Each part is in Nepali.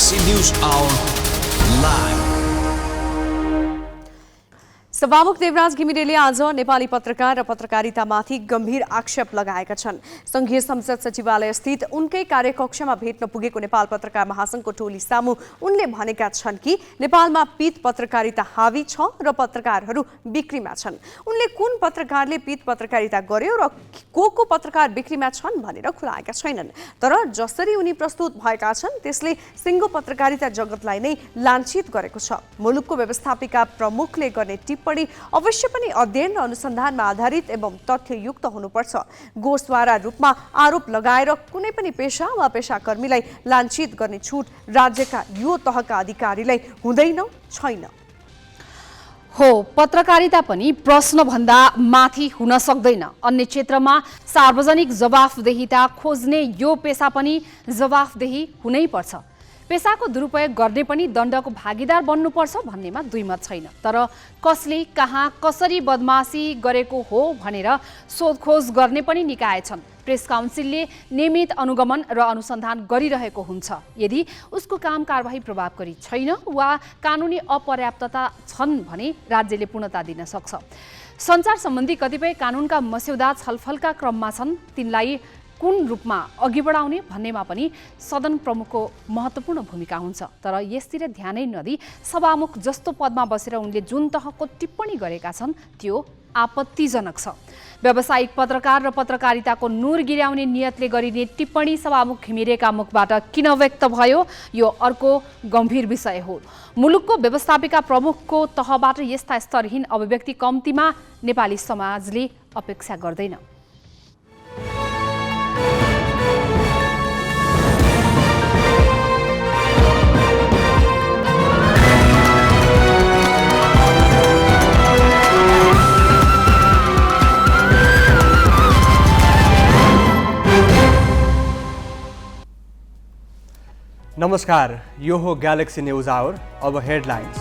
Galaxy News Hour live. सभामुख देवराज घिमिरेले आज नेपाली पत्रकार र पत्रकारितामाथि गम्भीर आक्षेप लगाएका छन्। संघीय संसद सचिवालय स्थित उनकै कार्यकक्षमा भेट्न पुगेको नेपाल पत्रकार महासंघको टोली सामु उनले भनेका छन् कि नेपालमा पीत पत्रकारिता हावी छ र पत्रकारहरू बिक्रीमा छन्। उनले कुन पत्रकारले पीत पत्रकारिता गर्यो र को पत्रकार बिक्रीमा छन् भनेर खुलाएका छैनन्। तर जसरी उनी प्रस्तुत भएका छन् त्यसले सिङ्गो पत्रकारिता जगतलाई नै लाञ्छित गरेको छ। मुलुकको व्यवस्थापिका प्रमुखले गर्ने टिप्पणी अवश्य पनि अध्ययन र अनुसन्धानमा आधारित एवं तथ्ययुक्त हुनुपर्छ। गोसवारा रूपमा आरोप लगाएर कुनै पनि पेशा वा पेशाकर्मीलाई लाञ्छित गर्ने छुट राज्यका यो तहका अधिकारीलाई हुँदैन छैन। हो, पत्रकारिता पनि प्रश्न भन्दा माथि हुन सक्दैन। अन्य क्षेत्रमा सार्वजनिक जवाफदेहिता खोज्ने यो पेशा पनि जवाफदेही हुनै पर्छ। पेशाको दुरुपयोग गर्ने पनि दण्डको भागीदार बन्नुपर्छ भन्नेमा दुई मत छैन। तर कसले कहाँ कसरी बदमासी गरेको हो भनेर सोधखोज गर्ने पनि निकाय छन्। प्रेस काउन्सिलले नियमित अनुगमन र अनुसन्धान गरिरहेको हुन्छ। यदि उसको काम कारबाही प्रभावकारी छैन वा कानुनी अपर्याप्तता छन् भने राज्यले पूर्णता दिन सक्छ। सञ्चार सम्बन्धी कतिपय कानुनका मस्यौदा छलफलका क्रममा छन्। तिनलाई कुन रूपमा अघि बढाउने भन्नेमा पनि सदन प्रमुखको महत्त्वपूर्ण भूमिका हुन्छ। तर यसतिर ध्यानै नदिई सभामुख जस्तो पदमा बसेर उनले जुन तहको टिप्पणी गरेका छन् त्यो आपत्तिजनक छ। व्यावसायिक पत्रकार र पत्रकारिताको नुर गिराउने नियतले गरिने टिप्पणी सभामुख घिमिरेका मुखबाट किन व्यक्त भयो, यो अर्को गम्भीर विषय हो। मुलुकको व्यवस्थापिका प्रमुखको तहबाट यस्ता स्तरहीन अभिव्यक्ति कम्तीमा नेपाली समाजले अपेक्षा गर्दैन। नमस्कार, यो हो ग्यालेक्सी न्यूज आवर। अब हेडलाइन्स।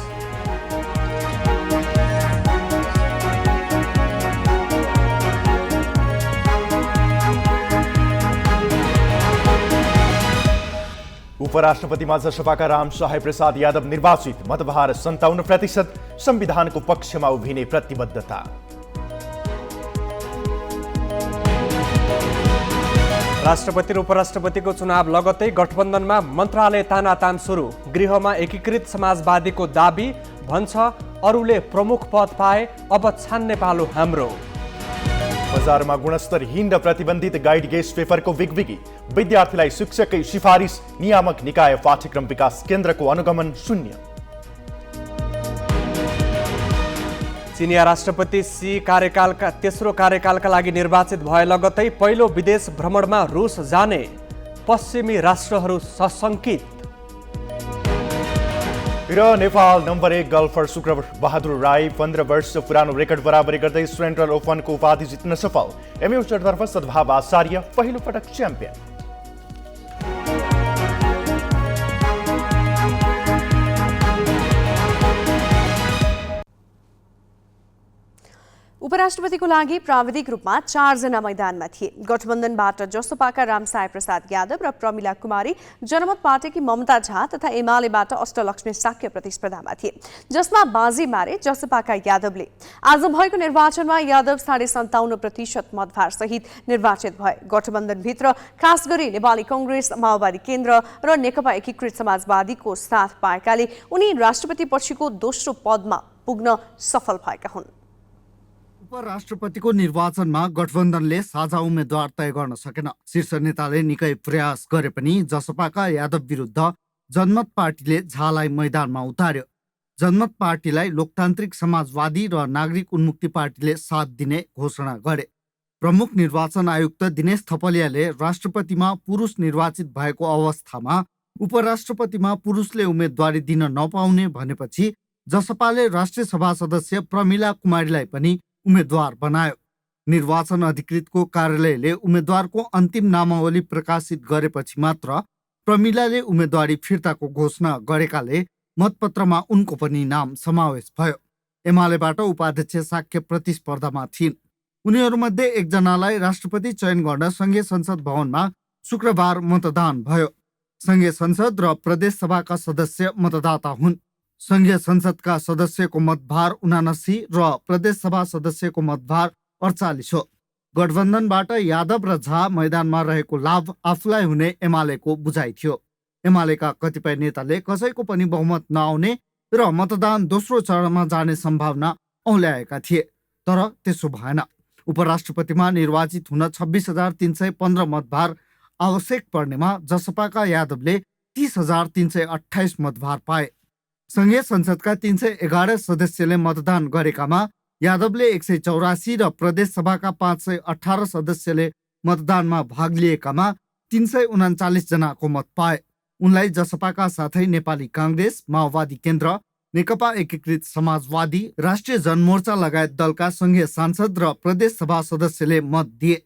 उपराष्ट्रपतिमा जसपाका रामसहाय प्रसाद यादव निर्वाचित, मतभार 57%, संविधानको पक्षमा उभिने प्रतिबद्धता। राष्ट्रपति र उपराष्ट्रपतिको चुनाव लगत्तै गठबन्धनमा मन्त्रालय तानातान सुरु। गृहमा एकीकृत समाजवादीको दाबी, भन्छ अरूले प्रमुख पद पाए अब छान्ने पालो हाम्रो। बजारमा गुणस्तरहीन र प्रतिबन्धित गाइड गेस्ट पेपरको बिगबिगी, विद्यार्थीलाई शिक्षकै सिफारिस, नियामक निकाय पाठ्यक्रम विकास केन्द्रको अनुगमन शून्य। चिनिया राष्ट्रपति सी तेस्रो कार्यकालका लागि निर्वाचित भए लगत्तै पहिलो विदेश भ्रमणमा रुस जाने, पश्चिमी राष्ट्रहरू सशङ्कित। र नेपाल नम्बर 1 गल्फर शुक्र बहादुर राई 15 वर्ष पुरानो रेकर्ड बराबरी गर्दै सेन्ट्रल ओपनको उपाधि जित्न सफल। एम्युचरतर्फ सद्भाव आचार्य पहिलो पटक च्याम्पियन। उपराष्ट्रपतिको लागि प्राविधिक रूपमा 4 जना मैदानमा थिए। गठबन्धनबाट जसपाका रामसहाय प्रसाद यादव र प्रमिला कुमारी, जनमत पार्टीकी ममता झा तथा एमालेबाट अष्टलक्ष्मी शाक्य प्रतिस्पर्धामा थिए, जसमा बाजी मारे जसपाका यादवले। आज भएको निर्वाचनमा यादव 57.5% मतभार सहित निर्वाचित भए। गठबन्धनभित्र खास गरी नेपाली कांग्रेस, माओवादी केन्द्र र नेकपा एकीकृत समाजवादीको साथ पाएकाले उनी राष्ट्रपति पछिको दोस्रो पदमा पुग्न सफल भएका हुन्। उपराष्ट्रपतिको निर्वाचनमा गठबन्धनले साझा उम्मेद्वार तय गर्न सकेन। शीर्ष नेताले निकै प्रयास गरे पनि जसपाका यादव विरुद्ध जनमत पार्टीले झालाई मैदानमा उतार्यो। जनमत पार्टीलाई लोकतान्त्रिक समाजवादी र नागरिक उन्मुक्ति पार्टीले साथ दिने घोषणा गरे। प्रमुख निर्वाचन आयुक्त दिनेश थपलियाले राष्ट्रपतिमा पुरुष निर्वाचित भएको अवस्थामा उपराष्ट्रपतिमा पुरुषले उम्मेदवारी दिन नपाउने भनेपछि जसपाले राष्ट्रिय सभा सदस्य प्रमिला कुमारीलाई पनि उम्मेद्वार बनायो। निर्वाचन अधिकृतको कार्यालयले उम्मेद्वारको अन्तिम नामावली प्रकाशित गरेपछि मात्र प्रमिलाले उम्मेदवारी फिर्ताको घोषणा गरेकाले मतपत्रमा उनको पनि नाम समावेश भयो। एमालेबाट उपाध्यक्ष शाक्य प्रतिस्पर्धामा थिइन्। उनीहरूमध्ये एकजनालाई राष्ट्रपति चयन गर्न संघीय संसद भवनमा शुक्रबार मतदान भयो। संघीय संसद र प्रदेश सभाका सदस्य मतदाता हुन्। संघीय संसदका सदस्यको मतभार 79 र प्रदेश सभा सदस्यको मतभार 48 हो। गठबन्धनबाट यादव र झा मैदानमा रहेको लाभ आफूलाई हुने एमालेको बुझाइ थियो। एमालेका कतिपय नेताले कसैको पनि बहुमत नआउने र मतदान दोस्रो चरणमा जाने सम्भावना औल्याएका थिए, तर त्यसो भएन। उपराष्ट्रपतिमा निर्वाचित हुन 26,315 मतभार आवश्यक पर्नेमा जसपाका यादवले 30,328 मतभार पाए। संघीय संसदका 311 सदस्यले मतदान गरेकामा यादवले 184 र प्रदेश सभाका 518 सदस्यले मतदानमा भाग लिएकामा 339 जनाको मत पाए। उनलाई जसपाका साथै नेपाली काङ्ग्रेस, माओवादी केन्द्र, नेकपा एकीकृत समाजवादी, राष्ट्रिय जनमोर्चा लगायत दलका संघीय सांसद र प्रदेश सभा सदस्यले मत दिए।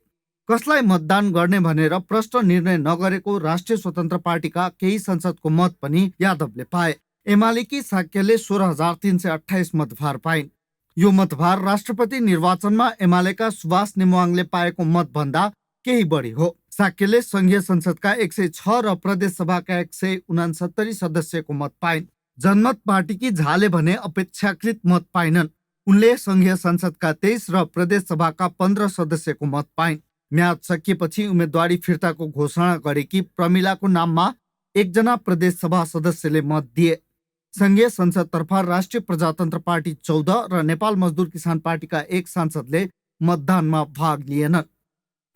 कसलाई मतदान गर्ने भनेर प्रष्ट निर्णय नगरेको राष्ट्रिय स्वतन्त्र पार्टीका केही संसदको मत पनि यादवले पाए। एमालेकी साक्यले 16,328 मतभार पाइन्। यो मतभार राष्ट्रपति निर्वाचनमा एमालेका सुभाष नेमुवाङले पाएको मतभन्दा केही बढी हो। साक्यले संघीय संसदका 106 र प्रदेश सभाका 169 सदस्यको मत पाइन्। जनमत पार्टीकी झाले भने अपेक्षाकृत मत पाइनन्। उनले संघीय संसदका 23 र प्रदेश सभाका 15 सदस्यको मत पाइन्। म्याद सकिएपछि उम्मेदवारी फिर्ताको घोषणा गरेकी प्रमिलाको नाममा एकजना प्रदेश सभा सदस्यले मत दिए। संघीय संसदतर्फ राष्ट्रिय प्रजातन्त्र पार्टी 14 र नेपाल मजदुर किसान पार्टीका 1 सांसदले मतदानमा भाग लिएनन्।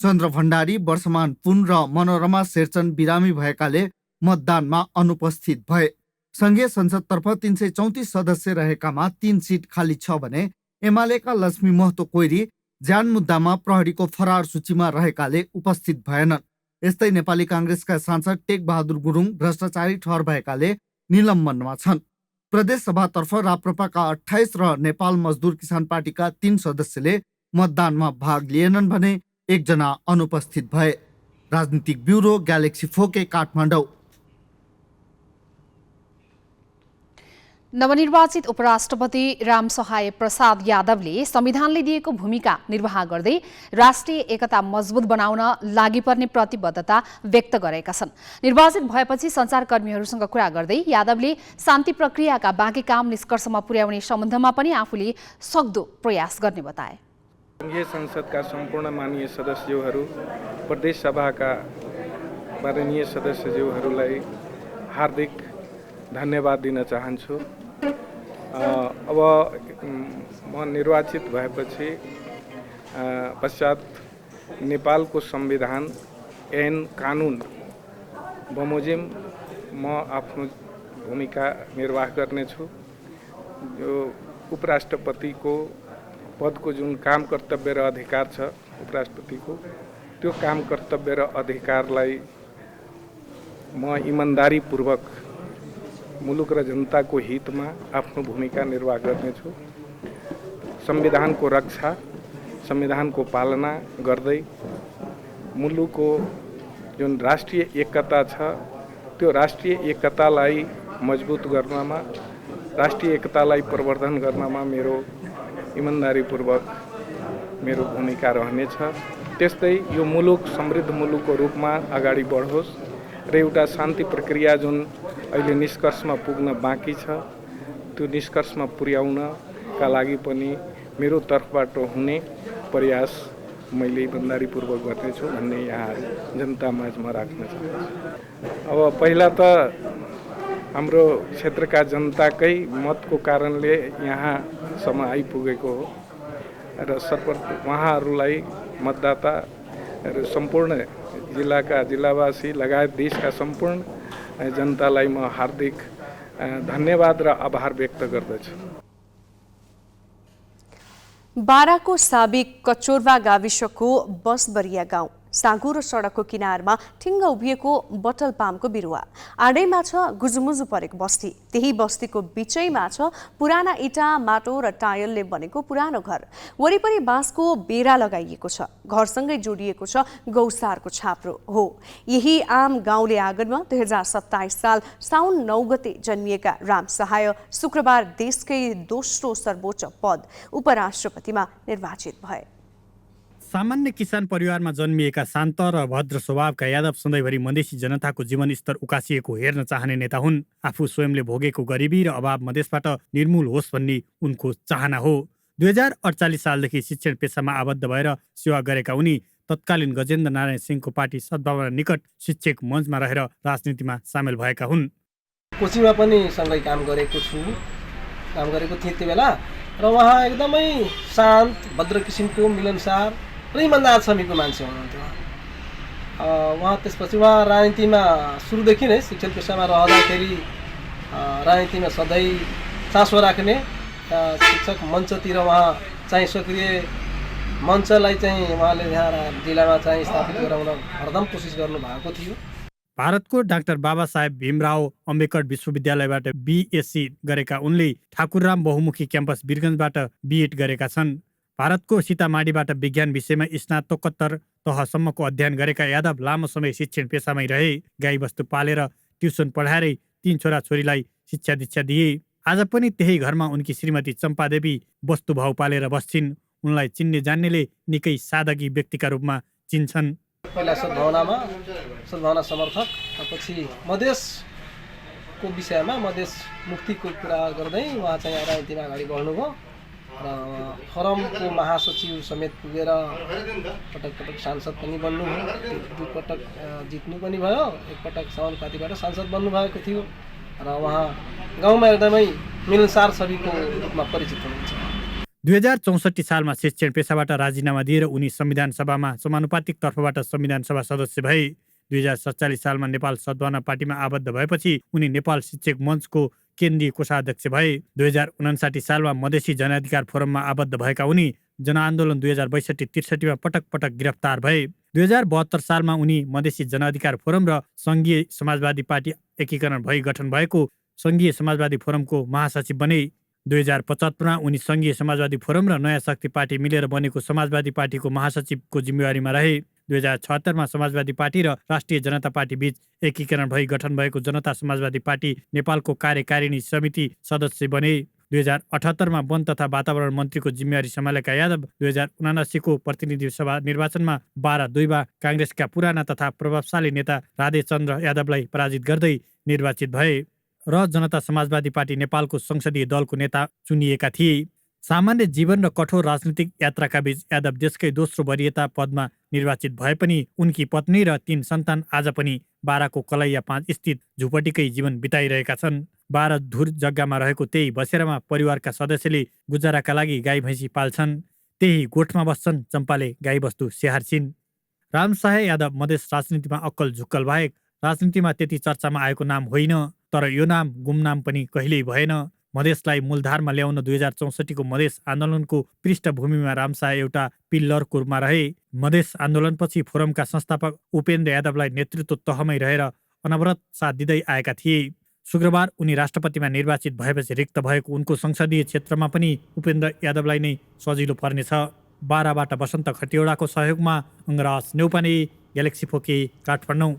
चन्द्र भण्डारी, वर्षमान पुन र मनोरमा शेरचन बिरामी भएकाले मतदानमा अनुपस्थित भए। संघीय संसदतर्फ 334 सदस्य रहेकामा 3 सिट खाली छ भने एमालेका लक्ष्मी महतो कोइरी ज्यान मुद्दामा प्रहरीको फरार सूचीमा रहेकाले उपस्थित भएनन्। यस्तै नेपाली काङ्ग्रेसका सांसद टेक बहादुर गुरुङ भ्रष्टाचारी ठहर भएकाले निलम्बनमा छन्। प्रदेश सभातर्फ राप्रपाका 28 र नेपाल मजदुर किसान पार्टीका 3 सदस्यले मतदानमा भाग लिएनन् भने 1 जना अनुपस्थित भए। राजनीतिक ब्युरो, ग्यालेक्सी फोके, काठमाडौँ। नवनिर्वाचित उपराष्ट्रपति रामसहाय प्रसाद यादवले संविधानले दिएको भूमिका निर्वाह गर्दै राष्ट्रिय एकता मजबुत बनाउन लागि पर्ने प्रतिबद्धता व्यक्त गरेका छन्। निर्वाचित भएपछि सञ्चारकर्मीहरूसँग कुरा गर्दै यादवले शान्ति प्रक्रियाका बाँकी काम निष्कर्षमा पुर्याउने सम्बन्धमा पनि आफूले सक्दो प्रयास गर्ने बताए। संघीय संसदका सम्पूर्ण माननीय सदस्यज्यूहरू, प्रदेश सभाका माननीय सदस्यज्यूहरूलाई हार्दिक धन्यवाद दिन चाहन्छु। अब म निर्वाचित भएपछि पश्चात नेपालको संविधान, ऐन कानुन बमोजिम म आफ्नो भूमिका निर्वाह गर्नेछु। यो उपराष्ट्रपतिको पदको जुन काम कर्तव्य र अधिकार छ उपराष्ट्रपतिको, त्यो काम कर्तव्य र अधिकारलाई म इमान्दारीपूर्वक मुलुक र जनताको हितमा आफ्नो भूमिका निर्वाह गर्नेछु। संविधानको रक्षा, संविधानको पालना गर्दै मुलुकको जुन राष्ट्रिय एकता छ त्यो राष्ट्रिय एकतालाई मजबुत गर्नमा, राष्ट्रिय एकतालाई प्रवर्धन गर्नमा मेरो इमान्दारीपूर्वक मेरो भूमिका रहनेछ। त्यस्तै यो मुलुक समृद्ध मुलुकको रूपमा अगाडि बढोस् र एउटा शान्ति प्रक्रिया जुन अहिले निष्कर्षमा पुग्न बाँकी छ त्यो निष्कर्षमा पुर्याउनका लागि पनि मेरो तर्फबाट हुने प्रयास मैले इमान्दारीपूर्वक गर्नेछु भन्ने यहाँ जनतामाझमा राख्न चाहन्छु। अब पहिला त हाम्रो क्षेत्रका जनताकै मतको कारणले यहाँसम्म आइपुगेको हो र सर्वप्रथम उहाँहरूलाई मतदाता र सम्पूर्ण जिल्लाका जिल्लावासी लगायत देशका सम्पूर्ण जनतालाई म हार्दिक धन्यवाद र आभार व्यक्त गर्दछु। बाराको साबिक कचोरवा गाविसको बसबरिया गाउँ साँगुरो र सडकको किनारमा ठिङ्ग उभिएको बटल पामको बिरुवा। आडैमा छ गुजुमुजु परेको बस्ती। त्यही बस्तीको बिचैमा छ पुराना इटा, माटो र टायलले बनेको पुरानो घर। वरिपरि बाँसको बेरा लगाइएको छ। घरसँगै जोडिएको छ गौसारको छाप्रो हो। यही आम गाउँले आँगनमा 2027 साल साउन 9 गते जन्मिएका राम सहाय शुक्रबार देशकै दोस्रो सर्वोच्च पद उपराष्ट्रपतिमा निर्वाचित भए। सामान्य किसान परिवारमा जन्मिएका शान्त र भद्र स्वभावका यादव सधैँभरि मधेसी जनताको जीवनस्तर उकासिएको हेर्न चाहने नेता हुन्। आफू स्वयंले भोगेको गरिबी र अभाव मधेसबाट निर्मूल होस् भन्ने उनको चाहना हो। 2048 सालदेखि शिक्षण पेसामा आबद्ध भएर सेवा गरेका उनी तत्कालीन गजेन्द्र नारायण सिंहको पार्टी सद्भावना निकट शिक्षक मञ्चमा रहेर राजनीतिमा सामेल भएका हुन्। कोचिङमा पनि सँगै काम गरेको थिएँ त्यो बेला र उहाँ एकदमै शान्त भद्र किसिमको मिलनसार र इमान्दार छमिको मान्छे हुनुहुन्थ्यो। उहाँ त्यसपछि राजनीतिमा सुरुदेखि नै शिक्षण पेसामा रहँदाखेरि राजनीतिमा सधैँ चासो राख्ने, शिक्षक मञ्चतिर उहाँ चाहिँ सक्रिय मञ्चलाई चाहिँ उहाँले यहाँ जिल्लामा चाहिँ स्थापित गराउन हरदम कोसिस गर्नुभएको थियो। भारतको डाक्टर बाबा साहेब भीमराव अम्बेडकर विश्वविद्यालयबाट BSc गरेका उनले ठाकुरराम बहुमुखी क्याम्पस वीरगञ्जबाट B.Ed गरेका छन्। भारतको सीतामाढीबाट विज्ञान विषयमा स्नातकोत्तर तहसम्मको अध्ययन गरेका यादव लामो समय शिक्षण पेसामै रहे। गाईबस्तु पालेर ट्युसन पढाएरै 3 छोराछोरीलाई शिक्षा दीक्षा दिए। आज पनि त्यही घरमा उनकी श्रीमती चम्पादेवी वस्तुभाउ पालेर बस्छिन्। उनलाई चिन्ने जान्नेले निकै सादगी व्यक्तिका रूपमा चिन्छन्। पहिला सद्भावना समर्थक, पछि मधेसको विषयमा मधेस मुक्तिको कुरा गर्दै उहाँ चाहिँ राजनीतिमा अगाडि बढ्नुभयो र फोरमको महासचिव समेत पुगेर पटक सांसद पनि बन्नुभयो। 2 पटक जित्नु पनि भयो, 1 पटक समानुपातिबाट सांसद बन्नुभएको थियो र उहाँ गाउँमा एकदमै मिलनसार छविको रूपमा परिचित हुनुहुन्छ। 2064 सालमा शिक्षण पेसाबाट राजीनामा दिएर उनी संविधान सभामा समानुपातिक तर्फबाट संविधान सभा सदस्य भए। 2047 सालमा नेपाल सद्भावना पार्टीमा आबद्ध भएपछि उनी नेपाल शिक्षक मञ्चको केन्द्रीय कोषाध्यक्ष भए। 2059 सालमा मधेसी जनाधिकार फोरममा आबद्ध भएका उनी जनआन्दोलन 2062-63 पटक पटक गिरफ्तार भए। 2072 सालमा उनी मधेसी जनाधिकार फोरम र सङ्घीय समाजवादी पार्टी एकीकरण भई गठन भएको सङ्घीय समाजवादी फोरमको महासचिव बने। 2075मा उनी सङ्घीय समाजवादी फोरम र नयाँ शक्ति पार्टी मिलेर बनेको समाजवादी पार्टीको महासचिवको जिम्मेवारीमा रहे। 2076मा समाजवादी पार्टी र राष्ट्रिय जनता पार्टी बीच एकीकरण भई गठन भएको जनता समाजवादी पार्टी नेपालको कार्यकारिणी समिति सदस्य बने। 2078मा वन तथा वातावरण मन्त्रीको जिम्मेवारी सम्हालेका यादव 2079को प्रतिनिधि सभा निर्वाचनमा 12-2 काङ्ग्रेसका पुराना तथा प्रभावशाली नेता राधेचन्द्र यादवलाई पराजित गर्दै निर्वाचित भए र जनता समाजवादी पार्टी नेपालको संसदीय दलको नेता चुनिएका थिए। सामान्य जीवन र कठोर राजनीतिक यात्राका बीच यादव देशकै दोस्रो वरियता पदमा निर्वाचित भए पनि उनकी पत्नी र 3 सन्तान आज पनि बाराको कलैया 5 स्थित झुपडीकै जीवन बिताइरहेका छन्। 12 धुर जग्गामा रहेको त्यही बसेरामा परिवारका सदस्यले गुजाराका लागि गाई भैँसी पाल्छन्। त्यही गोठमा बस्छन्। चम्पाले गाईबस्तु स्याहार्छिन्। रामशाह यादव मधेस राजनीतिमा अक्कल झुक्कल बाहेक राजनीतिमा त्यति चर्चामा आएको नाम होइन, तर यो नाम गुमनाम पनि कहिल्यै भएन। मधेसलाई मूलधारमा ल्याउन 2064को मधेस आन्दोलनको पृष्ठभूमिमा रामशाह एउटा पिल्लरको रूपमा रहे। मधेस आन्दोलनपछि फोरमका संस्थापक उपेन्द्र यादवलाई नेतृत्व तहमै रहेर अनवरत साथ दिँदै आएका थिए। शुक्रबार उनी राष्ट्रपतिमा निर्वाचित भएपछि रिक्त भएको उनको संसदीय क्षेत्रमा पनि उपेन्द्र यादवलाई नै सजिलो पर्नेछ। बाराबाट वसन्त खतिवडाको सहयोगमा अङ्गराज नेउपाने, ग्यालेक्सी फोके, काठमाडौँ।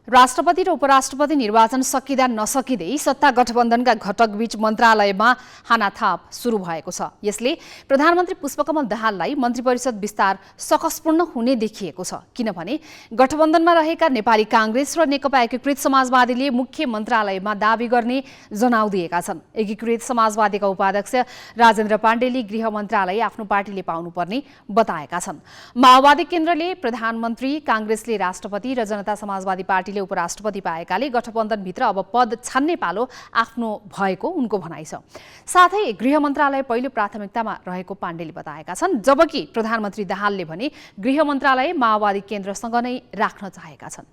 राष्ट्रपति र उपराष्ट्रपति निर्वाचन सकिँदा नसकिँदै सत्ता गठबन्धनका घटकबीच मन्त्रालयमा हानाथाप सुरु भएको छ। यसले प्रधानमन्त्री पुष्पकमल दाहाललाई मन्त्री परिषद विस्तार सकसपूर्ण हुने देखिएको छ, किनभने गठबन्धनमा रहेका नेपाली काङ्ग्रेस र नेकपा एकीकृत समाजवादीले मुख्य मन्त्रालयमा दाबी गर्ने जनाउँदिएका छन्। एकीकृत समाजवादीका उपाध्यक्ष राजेन्द्र पाण्डेले गृह मन्त्रालय आफ्नो पार्टीले पाउनुपर्ने बताएका छन्। माओवादी केन्द्रले प्रधानमन्त्री, काङ्ग्रेसले राष्ट्रपति र जनता समाजवादी पार्टीले उपराष्ट्रपति पाएकाले गठबन्धनभित्र अब पद छान्ने पालो आफ्नो भएको उनको भनाइ छ। साथै गृह मन्त्रालय पहिलो प्राथमिकतामा रहेको पाण्डेले बताएका छन्, जबकि प्रधानमन्त्री दाहालले भने गृह मन्त्रालय माओवादी केन्द्रसँग नै राख्न चाहेका छन्।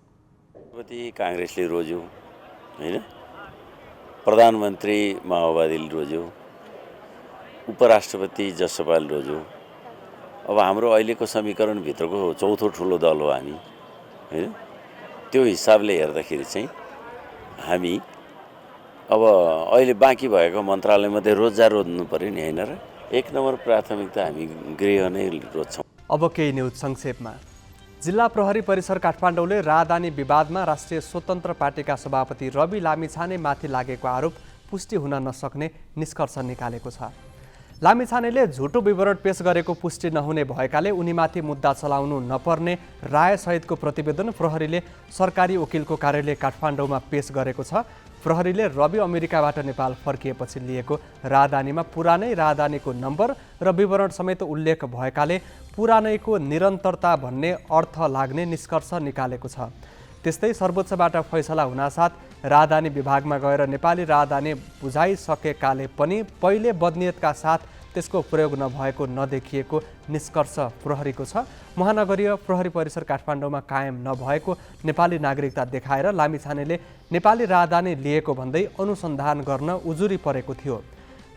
काङ्ग्रेसले रोज्यो हैन, प्रधानमन्त्री माओवादीले रोज्यो, उपराष्ट्रपति जसपाले रोज्यो। अब हाम्रो अहिलेको समीकरणभित्रको चौथो ठुलो दल हो हामी हैन। त्यो हिसाबले हेर्दाखेरि चाहिँ हामी अब अहिले बाँकी भएको मन्त्रालयमध्ये रोज्नु पर्यो नि हैन र। 1 नम्बर प्राथमिकता हामी गृह नै रोज्छौँ। अब केही न्युज संक्षेपमा। जिल्ला प्रहरी परिसर काठमाडौँले राजधानी विवादमा राष्ट्रिय स्वतन्त्र पार्टीका सभापति रवि लामिछाने माथि लागेको आरोप पुष्टि हुन नसक्ने निष्कर्ष निकालेको छ। लामिछानेले झुटो विवरण पेश गरेको पुष्टि नहुने भएकाले उनीमाथि मुद्दा चलाउनु नपर्ने रायसहितको प्रतिवेदन प्रहरीले सरकारी वकिलको कार्यालय काठमाडौँमा पेश गरेको छ। प्रहरीले रवि अमेरिकाबाट नेपाल फर्किएपछि लिएको राहदानीमा पुरानै राहदानीको नम्बर र विवरण समेत उल्लेख भएकाले पुरानैको निरन्तरता भन्ने अर्थ लाग्ने निष्कर्ष निकालेको छ। त्यस्तै सर्वोच्चबाट फैसला हुनासाथ राहदानी विभागमा गएर नेपाली राहदानी बुझाइसकेकाले पनि पहिले बदनियतका साथ त्यसको प्रयोग नभएको नदेखिएको निष्कर्ष प्रहरीको छ। महानगरीय प्रहरी परिसर काठमाडौँमा कायम नभएको नेपाली नागरिकता देखाएर लामिछानेले नेपाली राहदानी लिएको भन्दै अनुसन्धान गर्न उजुरी परेको थियो।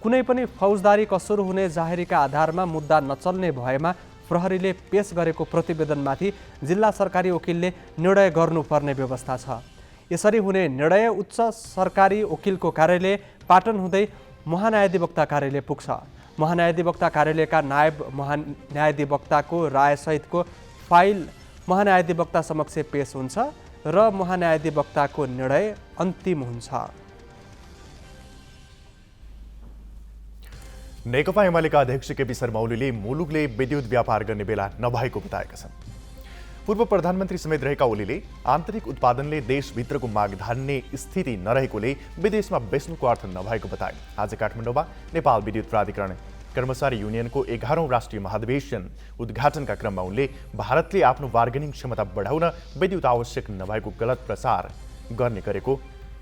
कुनै पनि फौजदारी कसुर हुने जाहेरीका आधारमा मुद्दा नचल्ने भएमा प्रहरीले पेश गरेको प्रतिवेदनमाथि जिल्ला सरकारी वकिलले निर्णय गर्नुपर्ने व्यवस्था छ। यसरी हुने निर्णय उच्च सरकारी वकिलको कार्यालय पाटन हुँदै महान्यायाधिवक्ता कार्यालय पुग्छ। महान्यायाधिवक्ता कार्यालयका नायब महान्यायाधिवक्ताको रायसहितको फाइल महान्यायाधिवक्ता समक्ष पेश हुन्छ र महान्यायाधिवक्ताको निर्णय अन्तिम हुन्छ। नेकपा एमालेका अध्यक्ष केपी शर्मा ओलीले मुलुकले विद्युत व्यापार गर्ने बेला नभएको बताएका छन्। पूर्व प्रधानमन्त्री समेत रहेका ओलीले आन्तरिक उत्पादनले देशभित्रको माग धान्ने स्थिति नरहेकोले विदेशमा बेच्नुको अर्थ नभएको बताए। आज काठमाडौँमा नेपाल विद्युत प्राधिकरण कर्मचारी युनियनको 11औं राष्ट्रिय महाधिवेशन उद्घाटनका क्रममा उनले भारतले आफ्नो बार्गेनिङ क्षमता बढाउन विद्युत आवश्यक नभएको गलत प्रचार गर्ने गरेको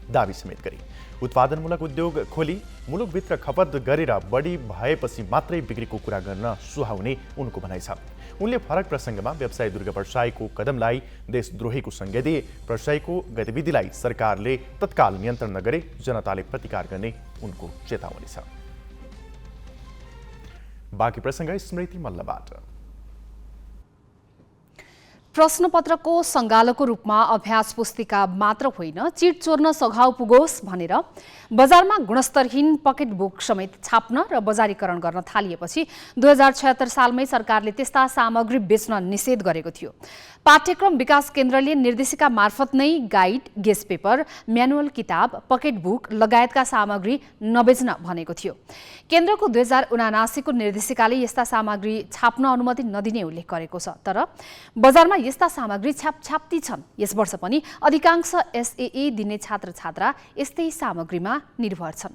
दावी समेत गरे। उत्पादनमूलक उद्योग खोली मुलुकभित्र खपत गरेर बढी भएपछि मात्रै बिक्रीको कुरा गर्न सुहाउने उनको भनाइ छ। उनले फरक प्रसङ्गमा व्यवसायी दुर्गा परसाईको कदमलाई देशद्रोहीको संज्ञा दिए। परसाईको गतिविधिलाई सरकारले तत्काल नियन्त्रण नगरे जनताले प्रतिकार गर्ने उनको चेतावनी छ। बाँकी प्रसङ्ग स्मृति मल्लबाट। प्रश्नपत्रको सङ्गालोको रूपमा अभ्यास पुस्तिका मात्र होइन, चिट चोर्न सघाउ पुगोस् भनेर बजारमा गुणस्तरहीन पकेट बुक समेत छाप्न र बजारीकरण गर्न थालिएपछि 2076 सालमै सरकारले त्यस्ता सामग्री बेच्न निषेध गरेको थियो। पाठ्यक्रम विकास केन्द्रले निर्देशिका मार्फत नै गाइड, गेस पेपर, म्यानुअल किताब, पकेट बुक लगायतका सामग्री नबेच्न भनेको थियो। केन्द्रको 2079 को निर्देशिकाले यस्ता सामग्री छाप्न अनुमति नदिने उल्लेख गरेको छ। तर बजारमा यस्ता सामग्री छापछाप्ती छन्। यस वर्ष पनि अधिकांश एसएए दिने छात्र-छात्रा यस्तै सामग्रीमा निर्भर छन्।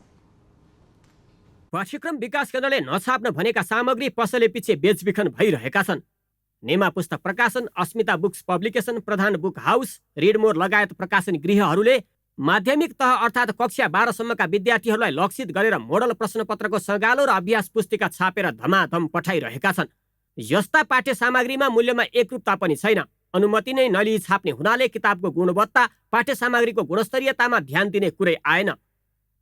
पाठ्यक्रम विकास केन्द्रले नछाप्न भनेका सामग्री पसले पछि बेचबिखन भइरहेका छन्। नेमा पुस्तक प्रकाशन, अस्मिता बुक्स पब्लिकेशन, प्रधान बुक हाउस, रिडमोर लगायत प्रकाशन गृहहरूले माध्यमिक तह अर्थात् कक्षा 12 सम्मका विद्यार्थीहरूलाई लक्षित गरेर मोडल प्रश्नपत्रको सगालो र अभ्यास पुस्तिका छापेर धमाधम पठाइरहेका छन्। यस्ता पाठ्य सामग्रीमा मूल्यमा एकरूपता पनि छैन। अनुमति नै नलिई छाप्ने हुनाले किताबको गुणवत्ता, पाठ्य सामग्रीको गुणस्तरीयतामा ध्यान दिने कुरै आएन।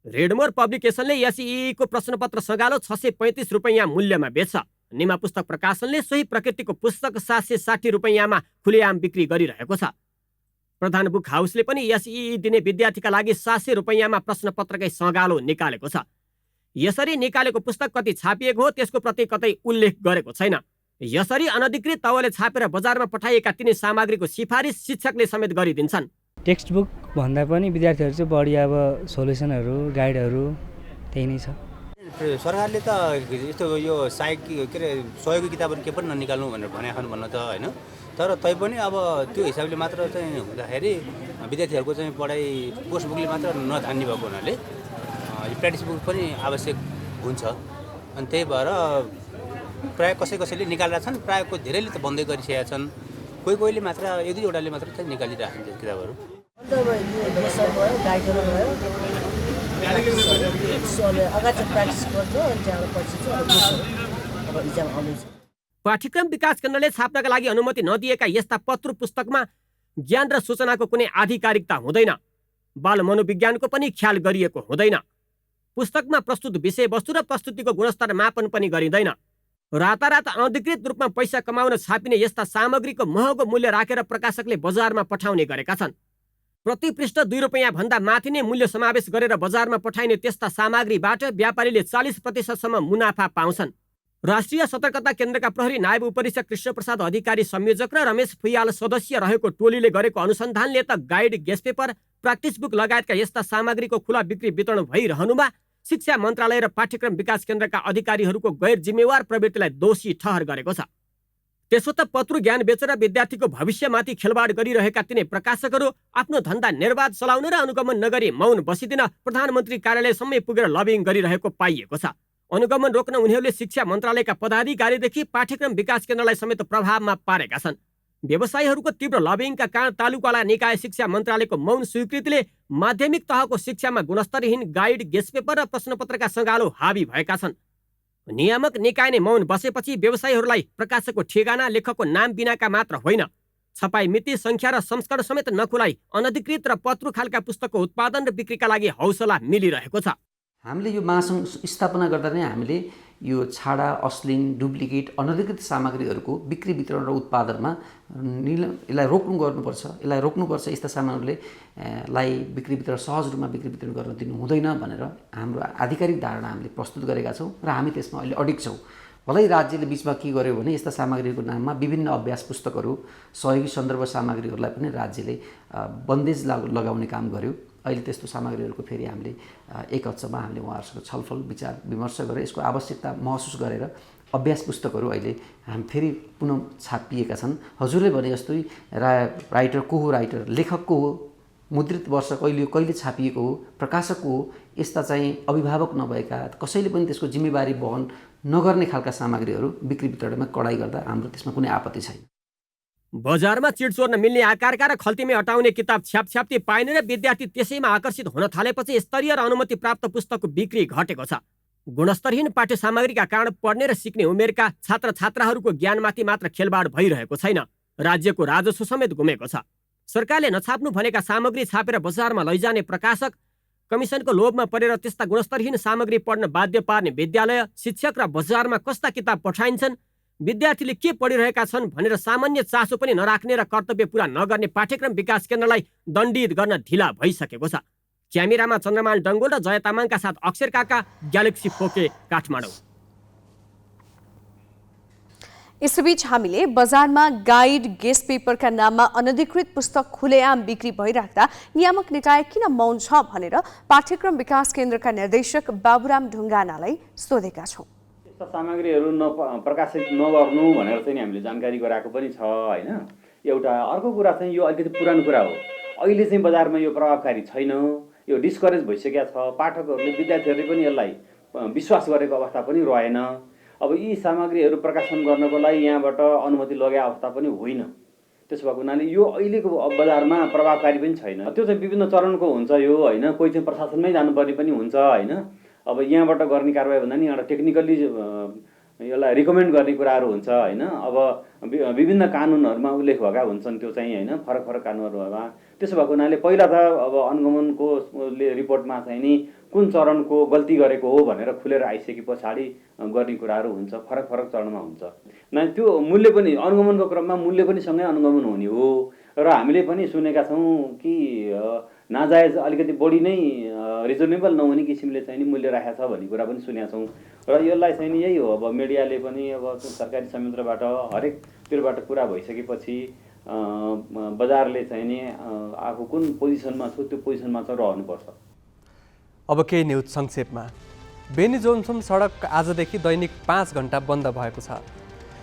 रेडमोर पब्लिकेशनले एसईईको प्रश्नपत्र सगालो 635 रुपैयाँ मूल्यमा बेच्छ। नेमा पुस्तक प्रकाशनले सोही प्रकृतिको पुस्तक 760 रुपैयाँमा खुलेआम बिक्री गरिरहेको छ। प्रधान बुक हाउसले पनि एसईई दिने विद्यार्थीका लागि 700 रुपैयाँमा प्रश्नपत्रकै सगालो निकालेको छ। यसरी निकालेको पुस्तक कति छापिएको हो त्यसको प्रति कतै उल्लेख गरेको छैन। यसरी अनधिकृत तवले छापेर बजारमा पठाइएका तिनै सामग्रीको सिफारिस शिक्षकले समेत गरिदिन्छन्। टेक्स्ट बुक भन्दा पनि विद्यार्थीहरू चाहिँ बढी अब सोल्युसनहरू, गाइडहरू त्यही नै छ। सरकारले त यस्तो यो सहयोगी किताबहरू के पनि ननिकाल्नु भनेर भन्न त होइन, तर तैपनि अब त्यो हिसाबले मात्र चाहिँ हुँदाखेरि विद्यार्थीहरूको चाहिँ पढाइ कोर्स बुकले मात्र नधान्ने भएको हुनाले प्र्याक्टिस बुक पनि आवश्यक हुन्छ। अनि त्यही भएर प्रायः कसैले निकालेर छन्, प्रायःको धेरैले त बन्दै गरिसकेका छन्। कोहीले मात्र एक दुईवटाले मात्र चाहिँ निकालिरहेको छ किताबहरू। पाठ्यक्रम विकास केन्द्रले छाप्नका लागि अनुमति नदिएका यस्ता पत्र पुस्तकमा ज्ञान र सूचनाको कुनै आधिकारिकता हुँदैन। बाल मनोविज्ञानको पनि ख्याल गरिएको हुँदैन। पुस्तकमा प्रस्तुत विषयवस्तु र प्रस्तुतिको गुणस्तर मापन पनि गरिँदैन। रातारात अनधिकृत रूपमा पैसा कमाउन छापिने यस्ता सामग्रीको महँगो मूल्य राखेर प्रकाशकले बजारमा पठाउने गरेका छन्। प्रति पृष्ठ 2 रुपैयाँ भन्दा माथि नै मूल्य समावेश गरेर बजारमा पठाइने त्यस्ता सामग्रीबाट व्यापारीले 40% मुनाफा पाउँछन्। राष्ट्रिय सतर्कता केन्द्रका प्रहरी नायब उपरीक्षक कृष्णप्रसाद अधिकारी संयोजक र रमेश फुयाल सदस्य रहेको टोलीले गरेको अनुसन्धानले त guide, guest paper, practice book लगायतका यस्ता सामग्रीको खुला बिक्री वितरण भइरहनुमा शिक्षा मन्त्रालय र पाठ्यक्रम विकास केन्द्रका अधिकारीहरूको गैर जिम्मेवार प्रवृत्तिलाई दोषी ठहर गरेको छ। त्यसो त पत्रु ज्ञान बेचेर विद्यार्थीको भविष्यमाथि खेलवाड गरिरहेका तिनै प्रकाशकहरू आफ्नो धन्दा निर्वाध चलाउन र अनुगमन नगरी मौन बसिदिन प्रधानमन्त्री कार्यालयसम्मै पुगेर लबिङ गरिरहेको पाइएको छ। अनुगमन रोक्न उनीहरूले शिक्षा मन्त्रालयका पदाधिकारीदेखि पाठ्यक्रम विकास केन्द्रलाई समेत प्रभावमा पारेका छन्। व्यवसायीहरूको तीव्र लबिङका कारण तालुकाला निकाय शिक्षा मन्त्रालयको मौन स्वीकृतिले माध्यमिक तहको शिक्षामा गुणस्तरहीन गाइड, गेस्ट पेपर र प्रश्नपत्रका सङ्गालो हावी भएका छन्। नियामक निकाय नै मौन बसेपछि व्यवसायीहरूलाई प्रकाशकको ठेगाना, लेखकको नाम बिनाका मात्र होइन, छपाई मिति, सङ्ख्या र संस्करण समेत नखुलाई अनधिकृत र पत्रु खालका पुस्तकको उत्पादन र बिक्रीका लागि हौसला मिलिरहेको छ। हामीले यो महासङ्घ स्थापना गर्दा नै हामीले यो छाडा, अश्लील, डुप्लिकेट, अनधिकृत सामग्रीहरूको बिक्री वितरण र उत्पादनमा यसलाई रोक्नुपर्छ। यस्ता सामग्रीले लाई बिक्री वितरण सहज रूपमा बिक्री वितरण गर्न दिनु हुँदैन भनेर हाम्रो आधिकारिक धारणा हामीले प्रस्तुत गरेका छौँ र हामी त्यसमा अहिले अडिग छौँ। भलै राज्यले बिचमा के गर्यो भने यस्ता सामग्रीहरूको नाममा विभिन्न अभ्यास पुस्तकहरू, सहयोगी सन्दर्भ सामग्रीहरूलाई पनि राज्यले बन्देज लगाउने काम गर्यो। अहिले त्यस्तो सामग्रीहरूको फेरि हामीले एक हप्तामा हामीले उहाँहरूसँग छलफल विचार विमर्श गरेर यसको आवश्यकता महसुस गरेर अभ्यास पुस्तकहरू अहिले हामी फेरि पुनः छापिएका छन्। हजुरले भने जस्तै राइटर को हो, राइटर लेखक को हो, मुद्रित वर्ष कहिले छापिएको हो, प्रकाशक हो, यस्ता चाहिँ अभिभावक नभएका, कसैले पनि त्यसको जिम्मेवारी वहन नगर्ने खालका सामग्रीहरू बिक्री वितरणमा कडाइ गर्दा हाम्रो त्यसमा कुनै आपत्ति छैन। बजारमा चिडचोर नमिल्ने आकारका र खल्तीमै अटाउने किताब छ्यापछ्याप्ती पाइने र विद्यार्थी त्यसैमा आकर्षित हुन थालेपछि स्तरीय र अनुमति प्राप्त पुस्तकको बिक्री घटेको छ। गुणस्तरहीन पाठ्य सामग्रीका कारण पढ्ने र सिक्ने उमेरका छात्रछात्राहरूको ज्ञानमाथि मात्र खेलवाड भइरहेको छैन, राज्यको राजस्व समेत गुमेको छ। सरकारले नछाप्नु भनेका सामग्री छापेर बजारमा लैजाने प्रकाशक, कमिसनको लोभमा परेर त्यस्ता गुणस्तरहीन सामग्री पढ्न बाध्य पार्ने विद्यालय, शिक्षक र बजारमा कस्ता किताब पठाइन्छन्, विद्यार्थीले के पढिरहेका छन् भनेर सामान्य चासो पनि नराख्ने र कर्तव्य पूरा नगर्ने पाठ्यक्रम विकास केन्द्रलाई दण्डित गर्न ढिला भइसकेको छ। क्यामेरामा चन्द्रमान डङ्गोल र जय तामाङका साथ अक्षर काका, ग्यालेक्सी फोके, काठमाडौँ। यसैबीच हामीले बजारमा गाइड, गेस्ट पेपरका नाममा अनधिकृत पुस्तक खुलेआम बिक्री भइराख्दा नियामक निकाय किन मौन छ भनेर पाठ्यक्रम विकास केन्द्रका निर्देशक बाबुराम ढुङ्गानालाई सोधेका छौँ। सामग्रीहरू प्रकाशित नगर्नु भनेर चाहिँ हामीले जानकारी गराएको पनि छ होइन। एउटा अर्को कुरा चाहिँ यो अलिकति पुरानो कुरा हो। अहिले चाहिँ बजारमा यो प्रभावकारी छैन, यो डिस्करेज भइसकेको छ। पाठकहरूले, विद्यार्थीहरूले पनि यसलाई विश्वास गरेको अवस्था पनि रहेन। अब यी सामग्रीहरू प्रकाशन गर्नको लागि यहाँबाट अनुमति लगाए अवस्था पनि होइन। त्यसो भएको हुनाले यो अहिलेको बजारमा प्रभावकारी पनि छैन। त्यो चाहिँ विभिन्न चरणको हुन्छ यो होइन। कोही चाहिँ प्रशासनमै जानुपर्ने पनि हुन्छ होइन। अब यहाँबाट गर्ने कारबाही भन्दा नि एउटा टेक्निकल्ली यसलाई रिकमेन्ड गर्ने कुराहरू हुन्छ होइन। अब विभिन्न कानुनहरूमा उल्लेख भएका हुन्छन् त्यो चाहिँ होइन, फरक फरक कानुनहरूमा। त्यसो भएको हुनाले पहिला त अब अनुगमनको रिपोर्टमा चाहिँ नि कुन चरणको गल्ती गरेको हो भनेर खुलेर आइसके पछाडि गर्ने कुराहरू हुन्छ, फरक फरक चरणमा हुन्छ। त्यो मूल्य पनि अनुगमनको क्रममा मूल्य पनि सँगै अनुगमन हुने हो। र हामीले पनि सुनेका छौँ कि नाजायज अलिकति बढी नै रिजनेबल नहुने किसिमले चाहिँ नि मूल्य राखेको छ भन्ने कुरा पनि सुनेका छौँ। र यसलाई चाहिँ नि यही हो, अब मिडियाले पनि अब सरकारी संयन्त्रबाट हरेकतिरबाट कुरा भइसकेपछि बजारले चाहिँ नि आफू कुन पोजिसनमा छु त्यो पोजिसनमा चाहिँ रहनुपर्छ। अब केही न्युज संक्षेपमा। बेनी जोन्सन सडक आजदेखि दैनिक 5 घण्टा बन्द भएको छ।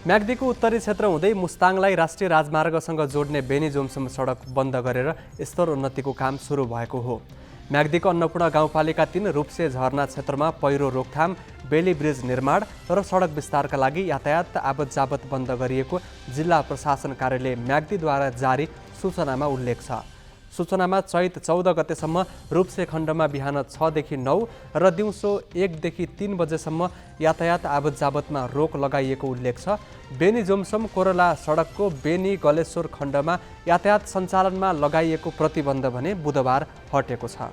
म्याग्दीको उत्तरी क्षेत्र हुँदै मुस्ताङलाई राष्ट्रिय राजमार्गसँग जोड्ने बेनी जोन्सन सडक बन्द गरेर स्तरोन्नतिको काम सुरु भएको हो। म्याग्दीको अन्नपूर्ण गाउँपालिका 3 रूपसे झरना क्षेत्रमा पहिरो रोकथाम, बेली ब्रिज निर्माण र सडक विस्तारका लागि यातायात आवत जावत बन्द गरिएको जिल्ला प्रशासन कार्यालय म्याग्दीद्वारा जारी सूचनामा उल्लेख छ। सूचनामा चैत 14 गतेसम्म रूपसे खण्डमा बिहान 6 देखि 9 र दिउँसो 1 देखि 3 बजेसम्म यातायात आवत जावतमा रोक लगाइएको उल्लेख छ। बेनी जोम्सम कोरला सडकको बेनी गलेश्वर खण्डमा यातायात सञ्चालनमा लगाइएको प्रतिबन्ध भने बुधबार हटेको छ।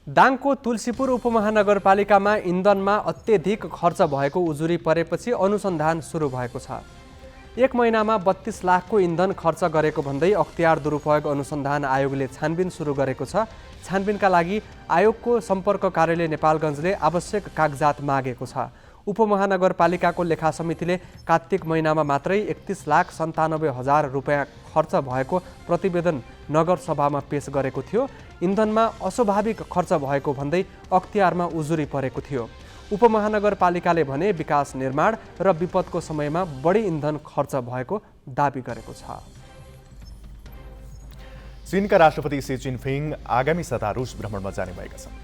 दाङको तुलसीपुर उपमहानगरपालिकामा इन्धनमा अत्यधिक खर्च भएको उजुरी परेपछि अनुसन्धान सुरु भएको छ। 1 महिनामा 32 लाखको इन्धन खर्च गरेको भन्दै अख्तियार दुरुपयोग अनुसन्धान आयोगले छानबिन सुरु गरेको छ। छानबिनका लागि आयोगको सम्पर्क कार्यालय नेपालगञ्जले आवश्यक कागजात मागेको छ। उपमहानगरपालिकाको लेखा समितिले कार्तिक महिनामा मात्रै 31,97,000 रुपियाँ खर्च भएको प्रतिवेदन नगरसभामा पेश गरेको थियो। इन्धनमा अस्वाभाविक खर्च भएको भन्दै अख्तियारमा उजुरी परेको थियो। उपमहानगरपालिकाले भने विकास निर्माण र विपदको समयमा बढी इन्धन खर्च भएको दाबी गरेको छ। चीनका राष्ट्रपति सी जिनपिङ आगामी साता रुस भ्रमणमा जाने भएका छन्।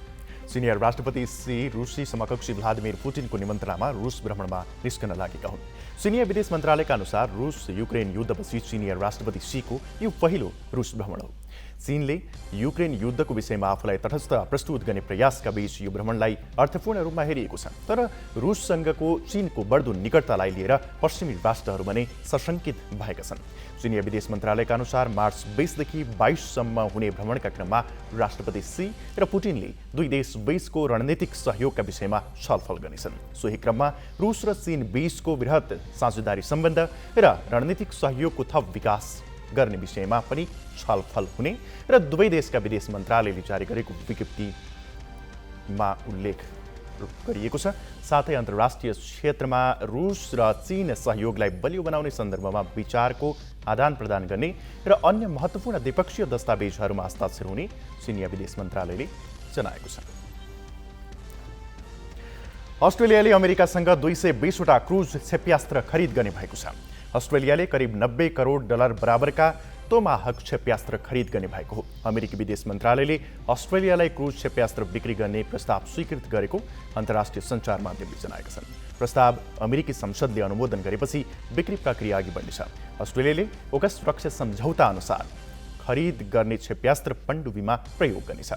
सिनियर राष्ट्रपति सी रुसी समकक्षी भ्लादिमिर पुटिनको निमन्त्रणामा रुस भ्रमणमा निस्कन लागेका हुन्। चिनिया विदेश मन्त्रालयका अनुसार रुस युक्रेन युद्धपछि चिनियर राष्ट्रपति सीको यो पहिलो रुस भ्रमण हो। चीनले युक्रेन युद्धको विषयमा आफूलाई तटस्थ प्रस्तुत गर्ने प्रयासका बीच यो भ्रमणलाई अर्थपूर्ण रूपमा हेरिएको छ। तर रुससँगको चीनको बढ्दो निकटतालाई लिएर पश्चिमी राष्ट्रहरू भने सशङ्कित भएका छन्। चिनिया विदेश मन्त्रालयका अनुसार मार्च 20देखि 22सम्म हुने भ्रमणका क्रममा राष्ट्रपति सी र पुटिनले दुई देश बीचको रणनीतिक सहयोगका विषयमा छलफल गर्नेछन्। सोही क्रममा रुस र चीन बीचको वृहत साझेदारी सम्बन्ध र रणनीतिक सहयोगको थप विकास गर्ने विषयमा पनि छलफल हुने र दुवै देशका विदेश मन्त्रालयले जारी गरेको विज्ञप्तिमा उल्लेख गरिएको छ। साथै अन्तर्राष्ट्रिय क्षेत्रमा रुस र चीन सहयोगलाई बलियो बनाउने सन्दर्भमा विचारको आदान प्रदान गर्ने र अन्य महत्त्वपूर्ण द्विपक्षीय दस्तावेजहरूमा हस्ताक्षर हुने चिनिया विदेश मन्त्रालयले जनाएको छ। अस्ट्रेलियाले अमेरिकासँग 220वटा क्रुज क्षेप्यास्त्र खरिद गर्ने भएको छ। अस्ट्रेलियाले करिब $90 करोड बराबरका तोमाहक क्षेप्यास्त्र खरिद गर्ने भएको हो। अमेरिकी विदेश मन्त्रालयले अस्ट्रेलियालाई क्रुज क्षेप्यास्त्र बिक्री गर्ने प्रस्ताव स्वीकृत गरेको अन्तर्राष्ट्रिय सञ्चार माध्यमले जनाएका छन्। प्रस्ताव अमेरिकी संसदले अनुमोदन गरेपछि बिक्री प्रक्रिया अघि बढ्नेछ। अस्ट्रेलियाले ओकस सुरक्षा सम्झौता अनुसार खरिद गर्ने क्षेप्यास्त्र पनडुब्बीमा प्रयोग गर्नेछ।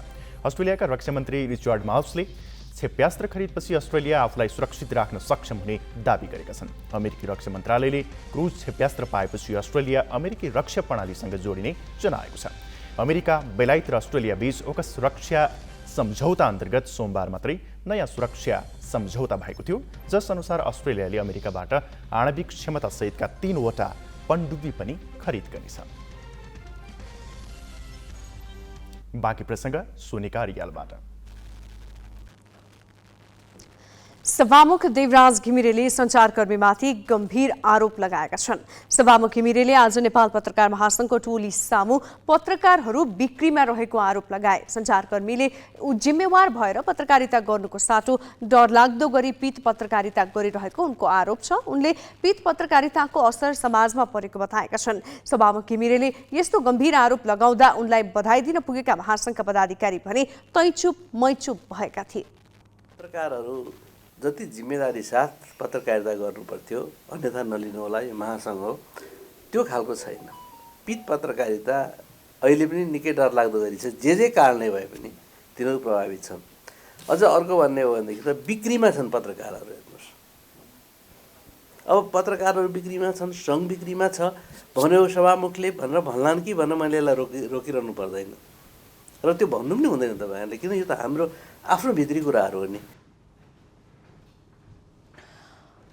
अस्ट्रेलियाका रक्षा मन्त्री रिचर्ड माउसले क्षेप्यास्त्र खरिदपछि अस्ट्रेलिया आफूलाई सुरक्षित राख्न सक्षम हुने दावी गरेका छन्। अमेरिकी रक्षा मन्त्रालयले क्रुज क्षेप्यास्त्र पाएपछि अस्ट्रेलिया अमेरिकी रक्षा प्रणालीसँग जोडिने जनाएको छ। अमेरिका, बेलायत र अस्ट्रेलिया बीच ओकस सुरक्षा सम्झौता अन्तर्गत सोमबार मात्रै नयाँ सुरक्षा सम्झौता भएको थियो, जस अनुसार अस्ट्रेलियाले अमेरिकाबाट आणविक क्षमता सहितका 3वटा पनडुब्बी पनि खरिद गर्नेछ। बाँकी प्रसङ्ग सोनिका रियालबाट। सभामुख देवराज घिमिरेले सञ्चारकर्मीमाथि गम्भीर आरोप लगाएका छन्। सभामुख घिमिरेले आज नेपाल पत्रकार महासङ्घको टोली सामु पत्रकारहरू बिक्रीमा रहेको आरोप लगाए। सञ्चारकर्मीले जिम्मेवार भएर पत्रकारिता गर्नुको साटो डरलाग्दो गरी पीत पत्रकारिता गरिरहेको उनको आरोप छ। उनले पीत पत्रकारिताको असर समाजमा परेको बताएका छन्। सभामुख घिमिरेले यस्तो गम्भीर आरोप लगाउँदा उनलाई बधाई दिन पुगेका महासङ्घका पदाधिकारी भने तैचुप मैचुप भएका थिए। पत्रकारहरू जति जिम्मेदारी साथ पत्रकारिता गर्नुपर्थ्यो, अन्यथा नलिनु होला, यो महासङ्घ हो, त्यो खालको छैन। पीत पत्रकारिता अहिले पनि निकै डरलाग्दो गरी छ। जे कारणले भए पनि तिनीहरू प्रभावित छन्। अझ अर्को भन्ने हो भनेदेखि त बिक्रीमा छन् पत्रकारहरू। हेर्नुहोस्, अब पत्रकारहरू बिक्रीमा छन्, सङ्घ बिक्रीमा छ भन्यो सभामुखले भनेर भन्लान् कि भनेर मैले यसलाई रोकिरहनु पर्दैन र त्यो भन्नु पनि हुँदैन तपाईँहरूले, किन यो त हाम्रो आफ्नो भित्री कुराहरू हो नि।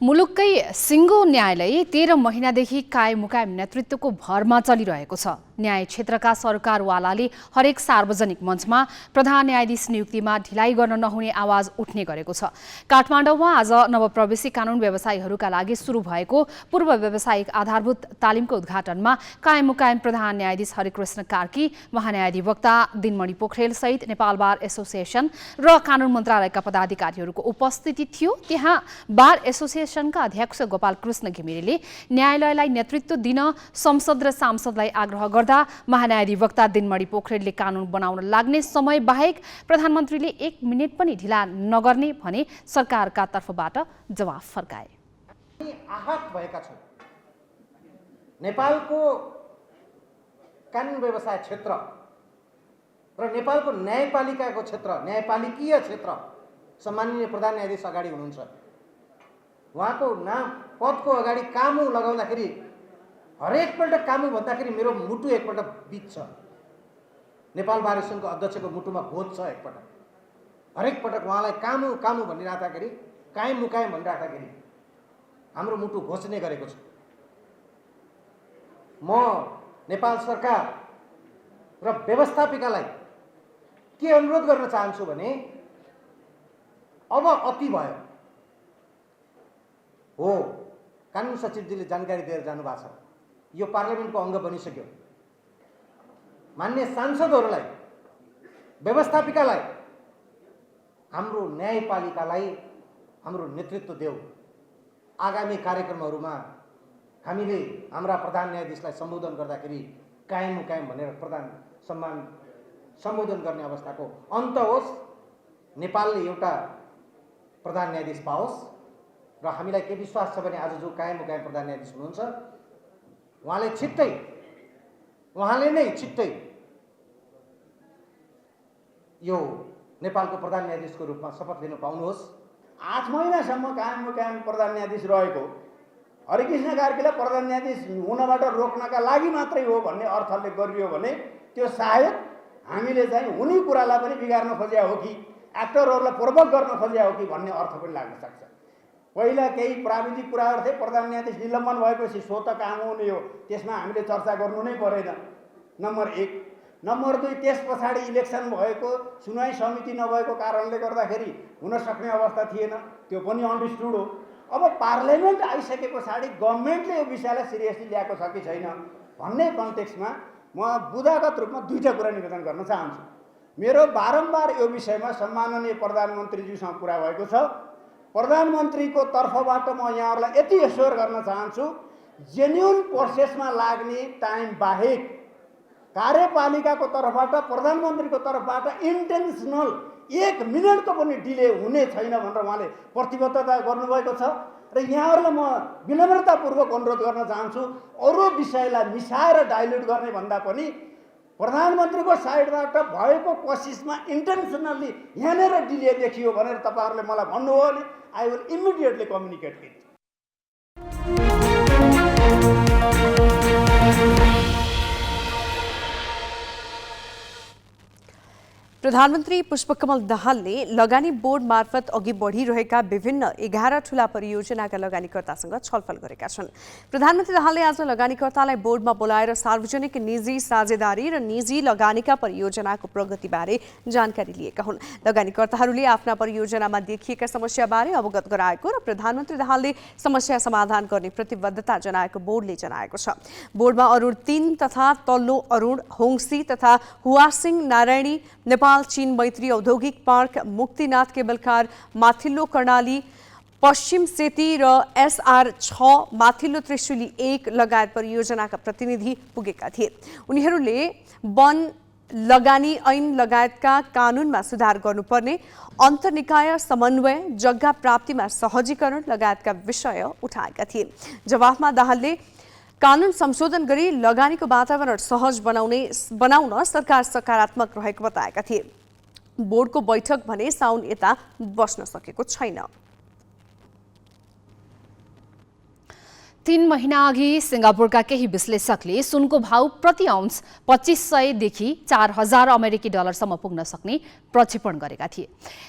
मुलुककै सिङ्गो न्यायालय 13 महिनादेखि कायम मुकायम नेतृत्वको भरमा चलिरहेको छ। न्याय क्षेत्रका सरकारवालाले हरेक सार्वजनिक मञ्चमा प्रधान न्यायाधीश नियुक्तिमा ढिलाइ गर्न नहुने आवाज उठ्ने गरेको छ। काठमाडौँमा आज नवप्रवेशी कानुन व्यवसायीहरूका लागि सुरु भएको पूर्व व्यावसायिक आधारभूत तालिमको उद्घाटनमा कायम मुकायम प्रधान न्यायाधीश हरिकृष्ण कार्की, महान्यायाधिवक्ता दिनमणि पोखरेल सहित नेपाल बार एसोसिएसन र कानुन मन्त्रालयका पदाधिकारीहरूको उपस्थिति थियो। त्यहाँ बार एसोसिएसनका अध्यक्ष गोपाल कृष्ण घिमिरेले न्यायालयलाई नेतृत्व दिन संसद र सांसदलाई आग्रह गर्दा महान्यायाधिवक्ता दिनमणि पोखरेलले कानुन बनाउन लाग्ने समय बाहेक प्रधानमन्त्रीले 1 मिनेट पनि ढिला नगर्ने भने सरकारका तर्फबाट जवाफ फर्काए। आहत भएका छौँ। नेपालको कानुन व्यवसाय क्षेत्र र नेपालको न्यायपालिकाको क्षेत्र, न्यायपालिकीय क्षेत्र सम्माननीय प्रधान न्यायाधीश अगाडि हुनुहुन्छ। उहाँको नाम पदको अगाडि कामु लगाउँदाखेरि हरेकपल्ट कामु भन्दाखेरि मेरो मुटु एकपल्ट बित्छ। नेपाल बार एसोसिएसनको अध्यक्षको मुटुमा बोध छ एकपल्ट। हरेक पटक उहाँलाई कामु कामु भनिराख्दाखेरि, कायम मुकायम भनिराख्दाखेरि हाम्रो मुटु घोच्ने गरेको छ। म नेपाल सरकार र व्यवस्थापिकालाई के अनुरोध गर्न चाहन्छु भने अब अति भयो। हो कानुन सचिवजीले जानकारी दिएर जानुभएको छ। यो पार्लियामेन्टको अङ्ग बनिसक्यो। मान्य सांसदहरूलाई, व्यवस्थापिकालाई, हाम्रो न्यायपालिकालाई हाम्रो नेतृत्व देऊ। आगामी कार्यक्रमहरूमा हामीले हाम्रा प्रधान न्यायाधीशलाई सम्बोधन गर्दाखेरि कायम मुकायम भनेर प्रधान सम्मान सम्बोधन गर्ने अवस्थाको अन्त होस्। नेपालले एउटा प्रधान न्यायाधीश पाओस् र हामीलाई के विश्वास छ भने आज जो कायम मुकायम प्रधान न्यायाधीश हुनुहुन्छ उहाँले नै छिट्टै यो नेपालको प्रधान न्यायाधीशको रूपमा शपथ लिन पाउनुहोस्। 8 महिनासम्म कायम मुकायम प्रधान न्यायाधीश रहेको हरिकृष्ण कार्कीलाई प्रधान न्यायाधीश हुनबाट रोक्नका लागि मात्रै हो भन्ने अर्थले गरियो भने त्यो सायद हामीले चाहिँ हुने कुरालाई पनि बिगार्न खोज्या हो कि एक्टरहरूलाई प्रोभोक गर्न खोज्या हो कि भन्ने अर्थ पनि लाग्न सक्छ। पहिला केही प्राविधिक कुराहरू थिए, प्रधान न्यायाधीश निलम्बन भएपछि सो त काम हुने हो, त्यसमा हामीले चर्चा गर्नु नै परेन, नम्बर 1। नम्बर 2, त्यस पछाडि इलेक्सन भएको, सुनवाई समिति नभएको कारणले गर्दाखेरि हुन सक्ने अवस्था थिएन, त्यो पनि अन्डरस्टुड हो। अब पार्लियामेन्ट आइसके पछाडि गभर्मेन्टले यो विषयलाई सिरियसली ल्याएको छ कि छैन भन्ने कन्टेक्स्टमा म बुदागत रूपमा दुईटा कुरा निवेदन गर्न चाहन्छु। मेरो बारम्बार यो विषयमा सम्माननीय प्रधानमन्त्रीज्यूसँग कुरा भएको छ। प्रधानमन्त्रीको तर्फबाट म यहाँहरूलाई यति एस्योर गर्न चाहन्छु, जेन्युन प्रोसेसमा लाग्ने टाइम बाहेक कार्यपालिकाको तर्फबाट, प्रधानमन्त्रीको तर्फबाट इन्टेन्सनल 1 मिनटको पनि डिले हुने छैन भनेर उहाँले प्रतिबद्धता गर्नुभएको छ। र यहाँहरूलाई म विनम्रतापूर्वक अनुरोध गर्न चाहन्छु, अरू विषयलाई मिसाएर डाइल्युट गर्ने भन्दा पनि प्रधानमन्त्रीको साइडबाट भएको कोसिसमा इन्टेन्सनल्ली यहाँनिर डिले देखियो भनेर तपाईँहरूले मलाई भन्नुभयो भने I will immediately communicate with. प्रधानमन्त्री पुष्पकमल दाहालले लगानी बोर्ड मार्फत अघि बढिरहेका विभिन्न 11 ठूला परियोजनाका लगानीकर्तासँग छलफल गरेका छन्। प्रधानमन्त्री दाहालले आज लगानीकर्तालाई बोर्डमा बोलाएर सार्वजनिक निजी साझेदारी र निजी लगानीका परियोजनाको प्रगतिबारे जानकारी लिएका हुन्। लगानीकर्ताहरूले आफ्ना परियोजनामा देखिएका समस्याबारे अवगत गराएको र प्रधानमन्त्री दाहालले समस्या समाधान गर्ने प्रतिबद्धता जनाएको बोर्डले जनाएको छ। बोर्डमा अरुण 3 तथा तल्लो अरुण, होङसी तथा हुवासिङ नारायणी, नेपाल चीन मैत्री औद्योगिक पार्क, मुक्तिनाथ केबलकार, माथिल्लो कर्णाली, पश्चिम सेती र SR6 माथिल्लो त्रिशुली 1 लगायत परियोजनाका प्रतिनिधि पुगेका थिए। उनीहरूले वन लगानी ऐन लगायतका कानुनमा सुधार गर्नुपर्ने, अन्तर्निकाय समन्वय, जग्गा प्राप्तिमा सहजीकरण लगायतका विषय उठाएका थिए। जवाफमा दाहालले कानुन संशोधन गरी लगानीको वातावरण सहज बनाउन सरकार सकारात्मक रहेको बताएका थिए। बोर्डको बैठक भने साउन यता बस्न सकेको छैन। 3 महिना अघि सिंगापुरका केही विश्लेषकले सुनको भाव प्रति आउन्स 2500 देखि 4000 अमेरिकी डलरसम्म पुग्न सक्ने प्रक्षेपण गरेका थिए।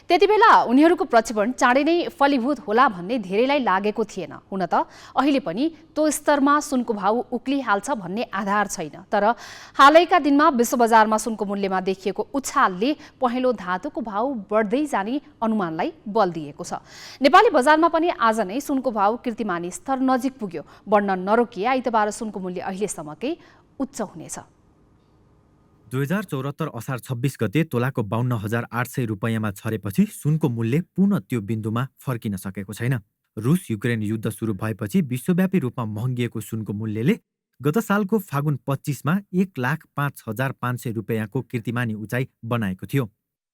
त्यतिबेला उनीहरूको प्रक्षेपण चाँडै नै फलीभूत होला भन्ने धेरैलाई लागेको थिएन। हुन त अहिले पनि त्यो स्तरमा सुनको भाव उक्लिहाल्छ भन्ने आधार छैन। तर हालैका दिनमा विश्व बजारमा सुनको मूल्यमा देखिएको उछालले पहेँलो धातुको भाव बढ्दै जाने अनुमानलाई बल दिएको छ। नेपाली बजारमा पनि आज नै सुनको भाव कीर्तिमानी स्तर नजिक पुग्यो। बढ्न नरोकिए आइतबार सुनको मूल्य अहिलेसम्मकै उच्च हुनेछ। 2074 असार 26 गते तोलाको 52,800 रुपैयाँमा छरेपछि सुनको मूल्य पुनः त्यो बिन्दुमा फर्किन सकेको छैन। रुस युक्रेन युद्ध सुरु भएपछि विश्वव्यापी रूपमा महँगिएको सुनको मूल्यले गत सालको फागुन 25मा 1,05,500 रुपैयाँको कीर्तिमानी उचाइ बनाएको थियो।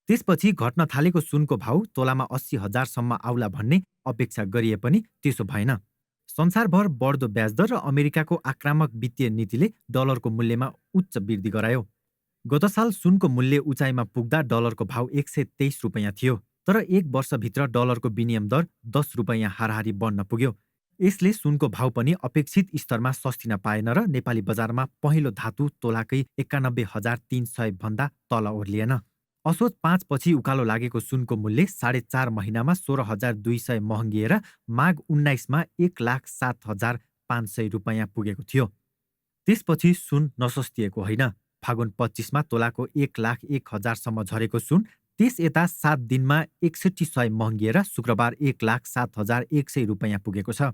त्यसपछि घट्न थालेको सुनको भाउ तोलामा 80,000 सम्म आउला भन्ने अपेक्षा गरिए पनि त्यसो भएन। संसारभर बढ्दो ब्याजदर र अमेरिकाको आक्रामक वित्तीय नीतिले डलरको मूल्यमा उच्च वृद्धि गरायो। गत साल सुनको मूल्य उचाइमा पुग्दा डलरको भाउ 123 रुपैयाँ थियो, तर 1 वर्षभित्र डलरको विनिमय दर 10 रुपैयाँ हाराहारी बढ्न पुग्यो। यसले सुनको भाउ पनि अपेक्षित स्तरमा सस्तिन पाएन र नेपाली बजारमा पहिलो धातु तोलाकै 91,300 भन्दा तल ओर्लिएन। असोज 5 पछि उकालो लागेको सुनको मूल्य 4.5 महिनामा 16,200 महँगिएर माघ 19मा 1,07,500 रुपैयाँ पुगेको थियो। त्यसपछि सुन नसस्तिएको होइन। फागुन 25मा तोलाको 1,01,000 सम्म झरेको सुन त्यस यता 7 दिनमा 6100 महँगिएर शुक्रबार 1,07,100 रुपैयाँ पुगेको छ।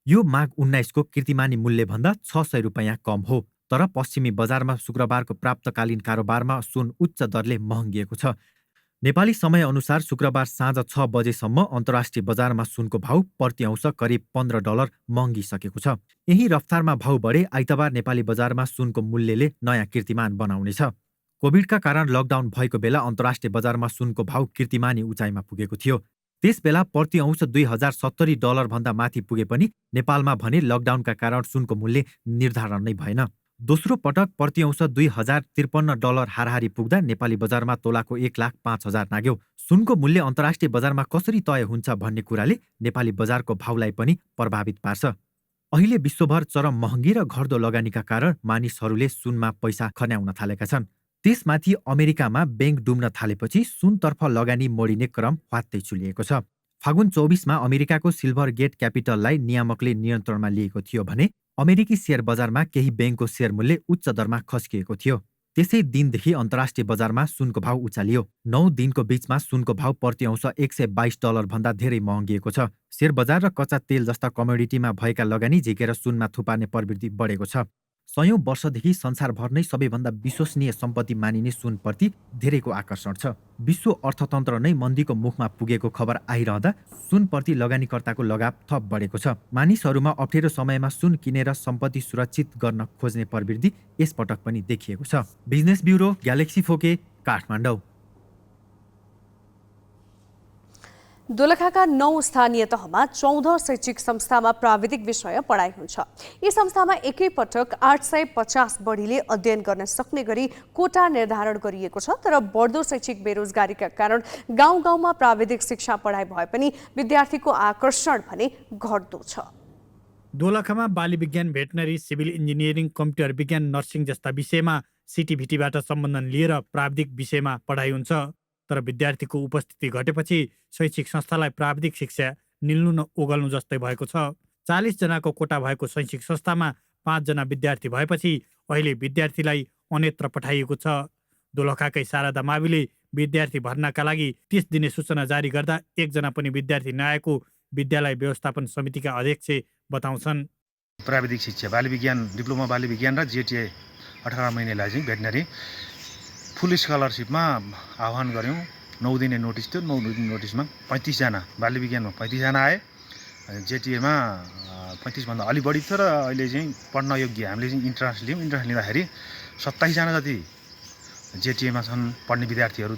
यो माघ 19 को कीर्तिमानी मूल्यभन्दा 600 रुपैयाँ कम हो। तर पश्चिमी बजारमा शुक्रबारको प्राप्तकालीन कारोबारमा सुन उच्च दरले महँगिएको छ। नेपाली समयअनुसार शुक्रबार साँझ 6 बजेसम्म अन्तर्राष्ट्रिय बजारमा सुनको भाउ प्रति औंस करिब $15 महँगिसकेको छ। यही रफ्तारमा भाउ बढे आइतबार नेपाली बजारमा सुनको मूल्यले नयाँ कीर्तिमान बनाउनेछ। कोभिडका कारण लकडाउन भएको बेला अन्तर्राष्ट्रिय बजारमा सुनको भाउ कीर्तिमानी उचाइमा पुगेको थियो। त्यसबेला प्रति औंस $2070 भन्दा माथि पुगे पनि नेपालमा भने लकडाउनका कारण सुनको मूल्य निर्धारण नै भएन। दोस्रो पटक प्रति औंस $2053 हाराहारी पुग्दा नेपाली बजारमा तोलाको 1,05,000 नाग्यो। सुनको मूल्य अन्तर्राष्ट्रिय बजारमा कसरी तय हुन्छ भन्ने कुराले नेपाली बजारको भाउलाई पनि प्रभावित पार्छ। अहिले विश्वभर चरम महँगी र घट्दो लगानीका कारण मानिसहरूले सुनमा पैसा खन्याउन थालेका छन्। त्यसमाथि अमेरिकामा बैंक डुब्न थालेपछि सुनतर्फ लगानी मोडिने क्रम ह्वात्तै चुलिएको छ। फागुन 24 मा अमेरिकाको सिल्भर गेट क्यापिटललाई नियामकले नियन्त्रणमा लिएको थियो भने अमेरिकी शेयर बजारमा केही बैंकको शेयर मूल्य उच्च दरमा खस्किएको थियो। त्यसै दिनदेखि अन्तर्राष्ट्रिय बजारमा सुनको भाउ उचालियो। 9 दिनको बीचमा सुनको भाउ प्रति औंस $122 भन्दा धेरै महँगिएको छ। शेयर बजार र कच्चा तेल जस्ता कमोडिटीमा भएका लगानी झिकेर सुनमा थुपार्ने प्रवृत्ति बढेको छ। सयौं वर्षदेखि संसारभर नै सबैभन्दा विश्वसनीय सम्पत्ति मानिने सुनप्रति धेरैको आकर्षण छ। विश्व अर्थतन्त्र नै मन्दीको मुखमा पुगेको खबर आइरहँदा सुनप्रति लगानीकर्ताको लगाव थप बढेको छ। मानिसहरूमा अप्ठ्यारो समयमा सुन किनेर सम्पत्ति सुरक्षित गर्न खोज्ने प्रवृत्ति यसपटक पनि देखिएको छ। Business bureau, Galaxy four K, Kathmandu. दोलखाका 9 स्थानीय तहमा 14 शैक्षिक संस्थामा प्राविधिक विषय पढाइ हुन्छ। यी संस्थामा एकै पटक 850 बढीले अध्ययन गर्न सक्ने गरी कोटा निर्धारण गरिएको छ। तर बढ्दो शैक्षिक बेरोजगारीका कारण गाउँ गाउँमा प्राविधिक शिक्षा पढाइ भए पनि विद्यार्थीको आकर्षण भने घट्दो छ। दोलखामा बाली विज्ञान, भेटनरी, सिभिल इन्जिनियरिङ, कम्प्युटर विज्ञान, नर्सिङ जस्ता विषयमा सिटिभिटीबाट सम्बन्धन लिएर प्राविधिक विषयमा पढाइ हुन्छ। तर विद्यार्थीको उपस्थिति घटेपछि शैक्षिक संस्थालाई प्राविधिक शिक्षा निल्नु न ओगल्नु जस्तै भएको छ। 40 जनाको कोटा भएको शैक्षिक संस्थामा 5 जना विद्यार्थी भएपछि अहिले विद्यार्थीलाई अन्यत्र पठाइएको छ। दोलखाकै शारदा माविले विद्यार्थी भर्नाका लागि 30 दिने सूचना जारी गर्दा 1 जना पनि विद्यार्थी नआएको विद्यालय व्यवस्थापन समितिका अध्यक्ष बताउँछन्। प्राविधिक शिक्षा बाली विज्ञान, डिप्लोमा बाली विज्ञान र जेटिए 18 महिनालाई चाहिँ भेटनरी फुल स्कलरसिपमा आह्वान गऱ्यौँ। 9 दिने नोटिस थियो। 9 दिने नोटिसमा 35 जना, बाली विज्ञानमा 35 जना आए, जेटिएमा 35 भन्दा अलि बढी थियो र अहिले चाहिँ पढ्न योग्य हामीले चाहिँ इन्ट्रान्स लियौँ। इन्ट्रान्स लिँदाखेरि 27 जना जति जेटिएमा छन् पढ्ने विद्यार्थीहरू।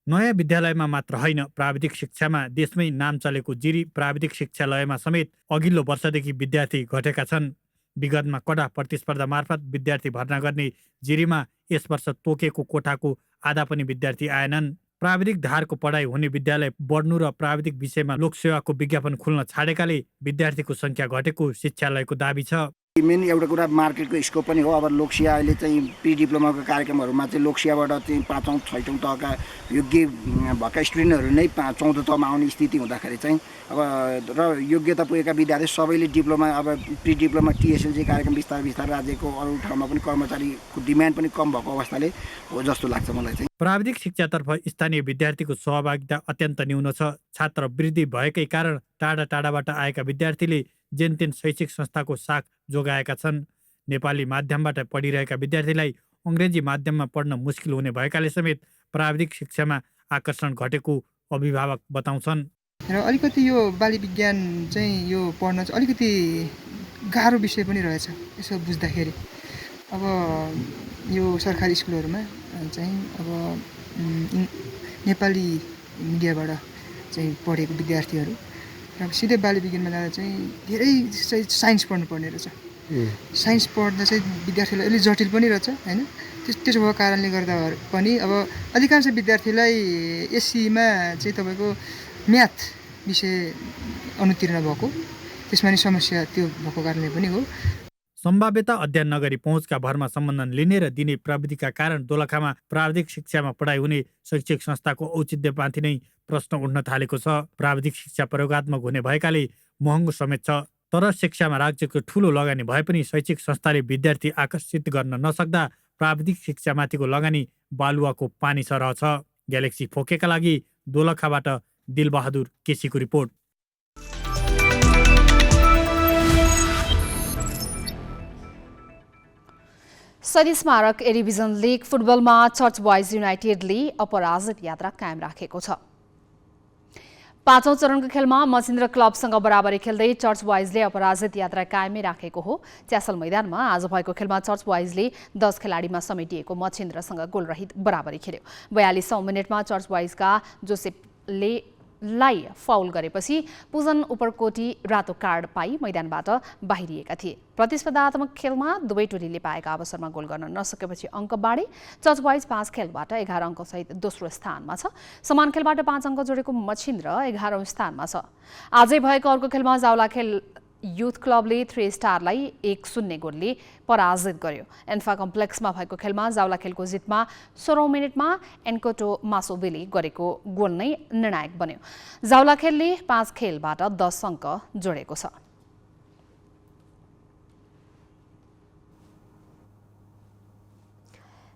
नयाँ विद्यालयमा मात्र होइन, प्राविधिक शिक्षामा देशमै नाम चलेको जिरी प्राविधिक शिक्षालयमा समेत अघिल्लो वर्षदेखि विद्यार्थी घटेका छन्। विगतमा कडा प्रतिस्पर्धा मार्फत विद्यार्थी भर्ना गर्ने जिरीमा यस वर्ष तोकेको कोठाको आधा पनि विद्यार्थी आएनन्। प्राविधिक धारको पढाइ हुने विद्यालय बढ्नु र प्राविधिक विषयमा लोकसेवाको विज्ञापन खुल्न छाडेकाले विद्यार्थीको संख्या घटेको शिक्षालयको दाबी छ। मेन एउटा कुरा मार्केटको स्कोप पनि हो। अब लोकसेवा अहिले चाहिँ प्री डिप्लोमाको कार्यक्रमहरूमा चाहिँ लोकसेवाबाट चाहिँ 5औं 6औं तहका योग्य भएका स्टुडेन्टहरू नै 14 तहमा आउने स्थिति हुँदाखेरि चाहिँ अब र योग्यता पुगेका विद्यार्थी सबैले डिप्लोमा अब प्री डिप्लोमा टिएसएलजी कार्यक्रम बिस्तारै बिस्तारै राज्यको अरू ठाउँमा पनि कर्मचारीको डिमान्ड पनि कम भएको अवस्थाले हो जस्तो लाग्छ मलाई चाहिँ। प्राविधिक शिक्षातर्फ स्थानीय विद्यार्थीको सहभागिता अत्यन्त न्यून छ। छात्र वृद्धि भएकै कारण टाढा टाढाबाट आएका विद्यार्थीले जेनतेन शैक्षिक संस्थाको साख जोगाएका छन्। नेपाली माध्यमबाट पढिरहेका विद्यार्थीलाई अङ्ग्रेजी माध्यममा पढ्न मुस्किल हुने भएकाले समेत प्राविधिक शिक्षामा आकर्षण घटेको अभिभावक बताउँछन्। र अलिकति यो बाली विज्ञान चाहिँ यो पढ्न चाहिँ अलिकति गाह्रो विषय पनि रहेछ यसो बुझ्दाखेरि। अब यो सरकारी स्कुलहरूमा चाहिँ अब नेपाली मिडियाबाट चाहिँ पढेको विद्यार्थीहरू र सिधै बाली विज्ञानमा जाँदा चाहिँ धेरै साइन्स पढ्नुपर्ने रहेछ। साइन्स पढ्दा चाहिँ विद्यार्थीलाई अलिक जटिल पनि रहेछ होइन। त्यसो भएको कारणले गर्दा पनि अब अधिकांश विद्यार्थीलाई एससीमा चाहिँ तपाईँको म्याथ विषय अनुतीर्ण भएको, त्यसमा नि समस्या त्यो भएको कारणले पनि हो। सम्भाव्यता अध्ययन नगरी पहुँचका भरमा सम्बन्धन लिने र दिने प्रविधिका कारण दोलखामा प्राविधिक शिक्षामा पढाइ हुने शैक्षिक संस्थाको औचित्यमाथि नै प्रश्न उठ्न थालेको छ। प्राविधिक शिक्षा प्रयोगात्मक हुने भएकाले महँगो समेत छ। तर शिक्षामा राज्यको ठूलो लगानी भए पनि शैक्षिक संस्थाले विद्यार्थी आकर्षित गर्न नसक्दा प्राविधिक शिक्षामाथिको लगानी बालुवाको पानी सरह छ। ग्यालेक्सी फोकेका लागि दोलखाबाट दिलबहादुर केसीको रिपोर्ट। शहीद स्मारक ए डिभिजन लिग फुटबलमा चर्च बोइज युनाइटेडले अपराजित यात्रा कायम राखेको छ। 5औं चरणको खेलमा मछिन्द्र क्लबसँग बराबरी खेल्दै चर्च बोइजले अपराजित यात्रा कायमै राखेको हो। च्यासल मैदानमा आज भएको खेलमा चर्च बोइजले 10 खेलाडीमा समेटिएको मछिन्द्रसँग गोलरहित बराबरी खेल्यो। 42औं मिनेटमा चर्च बोइजका जोसेफले लाई फाउल गरेपछि पूजन उपरकोटी रातो कार्ड पाई मैदानबाट बाहिरिएका थिए। प्रतिस्पर्धात्मक खेलमा दुवै टोलीले पाएका अवसरमा गोल गर्न नसकेपछि अङ्क बाँडे। चर्च बोइज 5 खेलबाट 11 अङ्कसहित दोस्रो स्थानमा छ। समान खेलबाट 5 अङ्क जोडेको मछिन्द्र 11औं स्थानमा छ। आजै भएको अर्को खेलमा जावलाखेल युथ क्लबले 3 स्टारलाई 1-0 गोलले पराजित गर्यो। एन्फा कम्प्लेक्समा भएको खेलमा जावलाखेलको जितमा 16औं मिनेटमा एन्कोटो मासोबेले गरेको गोल नै निर्णायक बन्यो। जावलाखेलले 5 खेलबाट 10 अङ्क जोडेको छ।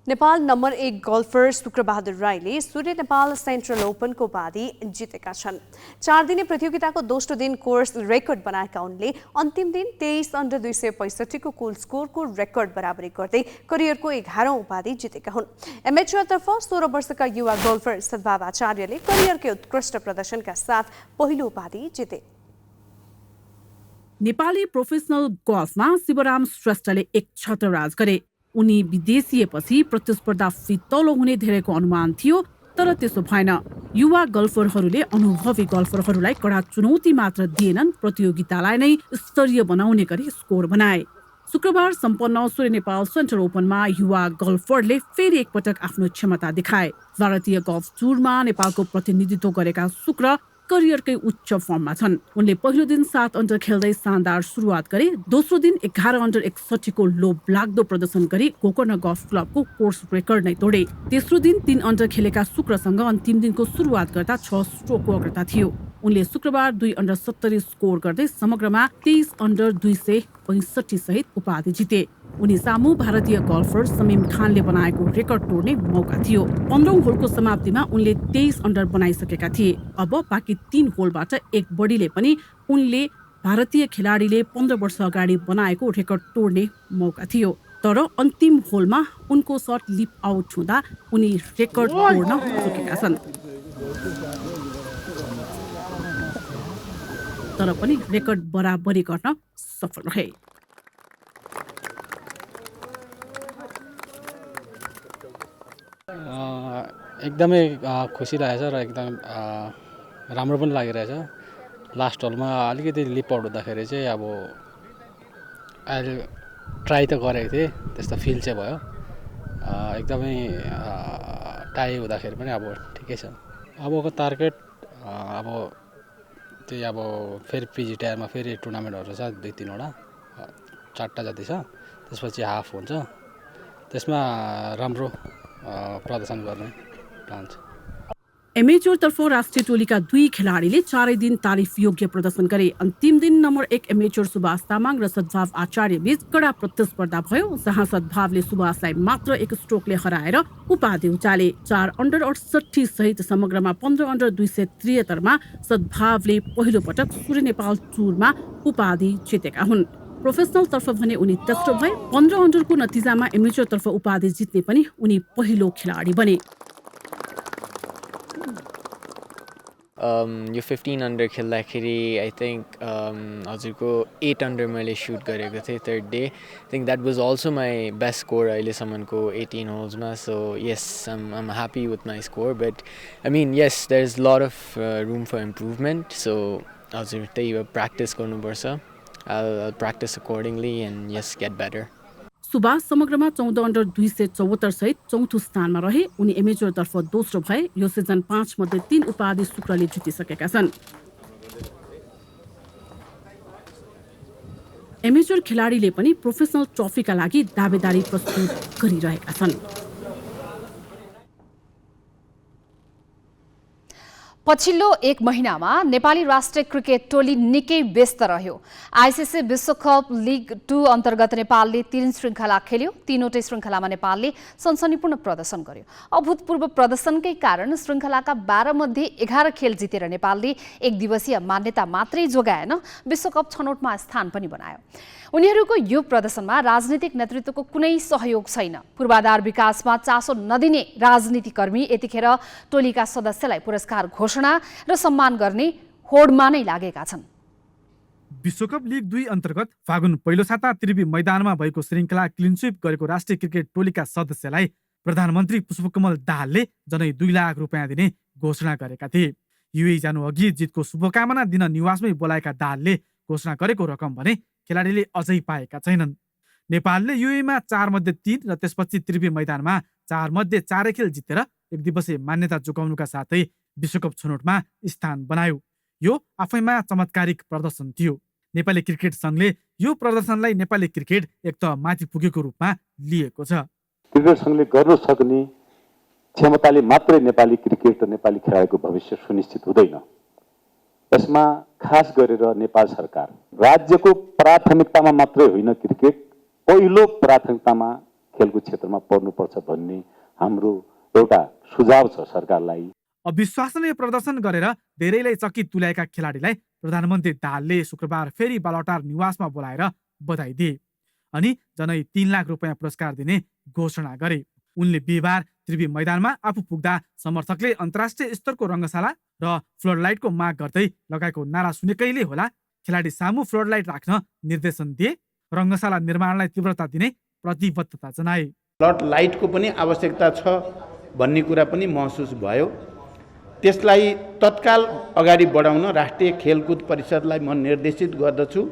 नेपाल नम्बर 1 गोल्फर शुक्रबहादुर राईले सूर्य नेपाल सेन्ट्रल ओपनको उपाधि जितेका छन्। 4 दिने प्रतियोगिताको दोस्रो दिन कोर्स रेकर्ड बनाएका उनले अन्तिम दिन 23 अन्डर 265 को कुल स्कोरको रेकर्ड बराबरी गर्दै करियरको 11औं उपाधि जितेका हुन्। एमेचरतर्फ 16 वर्षका युवा गोल्फर सद्भाव आचार्यले करियरकै उत्कृष्ट प्रदर्शनका साथ पहिलो उपाधि जिते। नेपाली प्रोफेसनल गल्फमा शिवराम श्रेष्ठले एक छत्रराज गरे। उनी विदेशिएपछि प्रतिस्पर्धा फितलो हुने धेरैको अनुमान थियो, तर त्यसो भएन। युवा गल्फरहरूले अनुभवी गल्फरहरूलाई कडा चुनौती मात्र दिएनन्, प्रतियोगितालाई नै स्तरीय बनाउने गरी स्कोर बनाए। शुक्रबार सम्पन्न सूर्य नेपाल सेन्ट्रल ओपनमा युवा गल्फरले फेरि एकपटक आफ्नो क्षमता देखाए। भारतीय गल्फ टुरमा नेपालको प्रतिनिधित्व गरेका शुक्र करियरकै उच्च फर्ममा छन्। उनले पहिलो दिन 7 अन्डर खेल्दै शानदार सुरुवात गरे। दोस्रो दिन 11 अन्डर 61 को लोभलाग्दो प्रदर्शन गरी गोकर्ण गल्फ क्लबको कोर्स रेकर्ड नै तोडे। तेस्रो दिन 3 अन्डर खेलेका शुक्रसँग अन्तिम दिनको सुरुवात गर्दा 6 स्ट्रोकको अग्रता थियो। उनले शुक्रबार 2 अन्डर 70 स्कोर गर्दै समग्रमा 23 अन्डर 265 सहित उपाधि जिते। उनी सामु भारतीय गल्फर समीम खानले बनाएको रेकर्ड तोड्ने मौका थियो। 15औं होलको समाप्तिमा उनले 23 अन्डर बनाइसकेका थिए। अब बाँकी 3 होलबाट एक बढीले पनि उनले भारतीय खेलाडीले 15 वर्ष अगाडि बनाएको रेकर्ड तोड्ने मौका थियो। तर अन्तिम होलमा उनको शट लिप आउट हुँदा उनी रेकर्ड तोड्न सकेका छन्। तर पनि रेकर्ड बराबरी गर्न सफल रहे। एकदमै खुसी लागेछ र एकदम राम्रो पनि लागिरहेछ। लास्ट होलमा अलिकति लिप आउट हुँदाखेरि चाहिँ अब अहिले ट्राई त गरेको थिएँ, त्यस्तो फिल चाहिँ भयो। एकदमै टाई हुँदाखेरि पनि अब ठिकै छ। अबको टार्गेट अब त्यही अब फेरि पिजी टायरमा फेरि टुर्नामेन्टहरू छ 2-3 वटा, 4टा जति छ। त्यसपछि हाफ हुन्छ, त्यसमा राम्रो प्रदर्शन गर्ने प्लान छ। एमेचरतर्फ राष्ट्रिय टोलीका 2 खेलाडीले 4 दिन तारिफ योग्य प्रदर्शन गरे। अन्तिम दिन नम्बर 1 एमेचर सुभाष तामाङ र सद्भाव आचार्य बीच कडा प्रतिस्पर्धा भयो, जहाँ सद्भावले सुभाषलाई मात्र 1 स्ट्रोकले हराएर उपाधि उचाले। 4 अन्डर 68 सहित समग्रमा 15 अन्डर 273 मा सद्भावले पहिलो पटक सूर्य नेपाल टुरमा उपाधि जितेका हुन्। प्रोफेसनल तर्फ भने उनी तेस्रो भए। 15 अन्डरको नतिजामा एमेचरतर्फ उपाधि जित्ने पनि उनी पहिलो खेलाडी बने। यो 15 अन्डर खेल्दाखेरि आई थिङ्क हजुरको 8 अन्डर मैले सुट गरेको थिएँ third day. I think that was also my best score अहिलेसम्मको 18 होल्समा। So yes am happy with my score, but I mean yes there is lot of room for improvement. So हजुर त्यही हो, प्र्याक्टिस गर्नुपर्छ। I'll practice accordingly and yes, get better. Subhash समग्रमा 14 अन्डर 274 सहित चौथो स्थानमा रहे। उनी एमेचरतर्फ दोस्रो भए। यो सिजन 5 मध्ये 3 उपाधि शुक्रले जितिसकेका छन्। एमेचर खेलाडीले पनि प्रोफेसनल ट्रफीका लागि दावेदारी प्रस्तुत गरिरहेका छन्। पछिल्लो 1 महिनामा नेपाली राष्ट्रिय क्रिकेट टोली निकै व्यस्त रह्यो। आइसिसी विश्वकप लिग 2 अन्तर्गत नेपालले 3 श्रृङ्खला खेल्यो। तीनवटै श्रृङ्खलामा नेपालले सनसनीपूर्ण प्रदर्शन गर्यो। अभूतपूर्व प्रदर्शनकै कारण श्रृङ्खलाका 12 मध्ये 11 खेल जितेर नेपालले एक दिवसीय मान्यता मात्रै जोगाएन, विश्वकप छनौटमा स्थान पनि बनायो। उनीहरूको यो प्रदर्शनमा राजनीतिक नेतृत्वको कुनै सहयोग छैन। पूर्वाधार विकासमा चासो नदिने राजनीतिकर्मी यतिखेर टोलीका सदस्यलाई पुरस्कार घोषणा र सम्मान गर्ने होडमा नै लागेका छन्। विश्वकप लिग 2 अन्तर्गत फागुन पहिलो साता त्रिवी मैदानमा भएको श्रृङ्खला क्लिनस्विप गरेको राष्ट्रिय क्रिकेट टोलीका सदस्यलाई प्रधानमन्त्री पुष्पकमल दाहालले जनै 2 लाख रुपियाँ दिने घोषणा गरेका थिए। युए जानु अघि जितको शुभकामना दिन निवासमै बोलाएका दाहालले घोषणा गरेको रकम भने खेलाडीले अझै पाएका छैनन्। नेपालले युएमा 4 मध्ये 3 र त्यसपछि त्रिवी मैदानमा 4 मध्ये 4 खेल जितेर एक दिवसीय मान्यता जोगाउनुका साथै विश्वकप छनौटमा स्थान बनायो। यो आफैमा चमत्कारिक प्रदर्शन थियो। नेपाली क्रिकेट संघले यो प्रदर्शनलाई नेपाली क्रिकेट एक त माथि पुगेको रूपमा लिएको छ। क्रिकेट संघले गर्न सक्ने क्षमताले मात्रै नेपाली क्रिकेट र नेपाली खेलाडीको भविष्य सुनिश्चित हुँदैन। यसमा खास गरेर नेपाल सरकार राज्यको प्राथमिकतामा मात्रै होइन, क्रिकेट पहिलो प्राथमिकतामा खेलकुद क्षेत्रमा पर्नुपर्छ भन्ने हाम्रो एउटा सुझाव छ सरकारलाई। अविश्वसनीय प्रदर्शन गरेर धेरैलाई चकित तुल्याएका खेलाडीलाई प्रधानमन्त्री दाहालले शुक्रबार फेरि बालौटार निवासमा बोलाएर बधाई दिए अनि जनै 3 लाख रुपियाँ पुरस्कार दिने घोषणा गरे। उनले बिहिबार त्रिवी मैदानमा आफू पुग्दा समर्थकले अन्तर्राष्ट्रिय स्तरको रङ्गशाला र फ्लडलाइटको माग गर्दै लगाएको नारा सुनेकैले होला खेलाडी सामु फ्लडलाइट राख्न निर्देशन दिए, रङ्गशाला निर्माणलाई तीव्रता दिने प्रतिबद्धता जनाए। फ्लड लाइटको पनि आवश्यकता छ भन्ने कुरा पनि महसुस भयो। त्यसलाई तत्काल अगाडि बढाउन राष्ट्रिय खेलकुद परिषदलाई म निर्देशित गर्दछु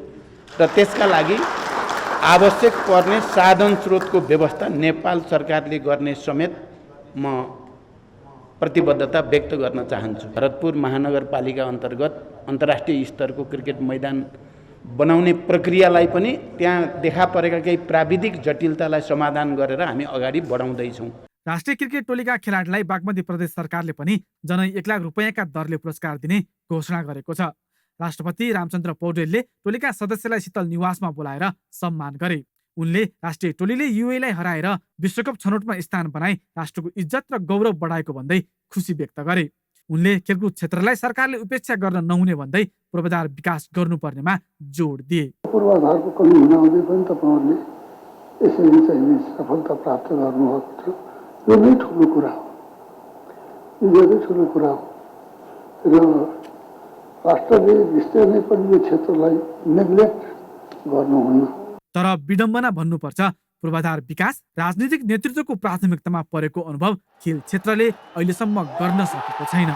र त्यसका लागि आवश्यक पर्ने साधन स्रोतको व्यवस्था नेपाल सरकारले गर्ने समेत म प्रतिबद्धता व्यक्त गर्न चाहन्छु। भरतपुर महानगरपालिका अन्तर्गत अन्तर्राष्ट्रिय स्तरको क्रिकेट मैदान बनाउने प्रक्रियालाई पनि त्यहाँ देखा परेका केही प्राविधिक जटिलतालाई समाधान गरेर हामी अगाडि बढाउँदैछौँ। राष्ट्रिय क्रिकेट टोलीका खेलाडीलाई बागमती प्रदेश सरकारले पनि जनै 1 लाख रुपियाँका दरले पुरस्कार दिने घोषणा गरेको छ। राष्ट्रपति रामचन्द्र पौडेलले टोलीका सदस्यलाई शीतल निवासमा बोलाएर सम्मान गरे। उनले राष्ट्रिय टोलीले युएलाई हराएर विश्वकप छनौटमा स्थान बनाई राष्ट्रको इज्जत र गौरव बढाएको भन्दै खुसी व्यक्त गरे। उनले खेलकुद क्षेत्रलाई सरकारले उपेक्षा गर्न नहुने भन्दै पूर्वाधार विकास गर्नुपर्नेमा जोड दिए। पूर्वाधारको कमी हुँदाहुँदै पनि तपाईहरुले यसरी चाहिँ सफलता प्राप्त गर्नुभएको छ। यो नै ठुलो कुरा हो, यो नै ठुलो कुरा हो र राष्ट्रले निश्चय नै पनि यो क्षेत्रलाई नेग्लेक्ट गर्नुहुन्न। तर विडम्बना भन्नुपर्छ, पूर्वाधार विकास राजनीतिक नेतृत्वको प्राथमिकतामा परेको अनुभव खेल क्षेत्रले अहिलेसम्म गर्न सकेको छैन।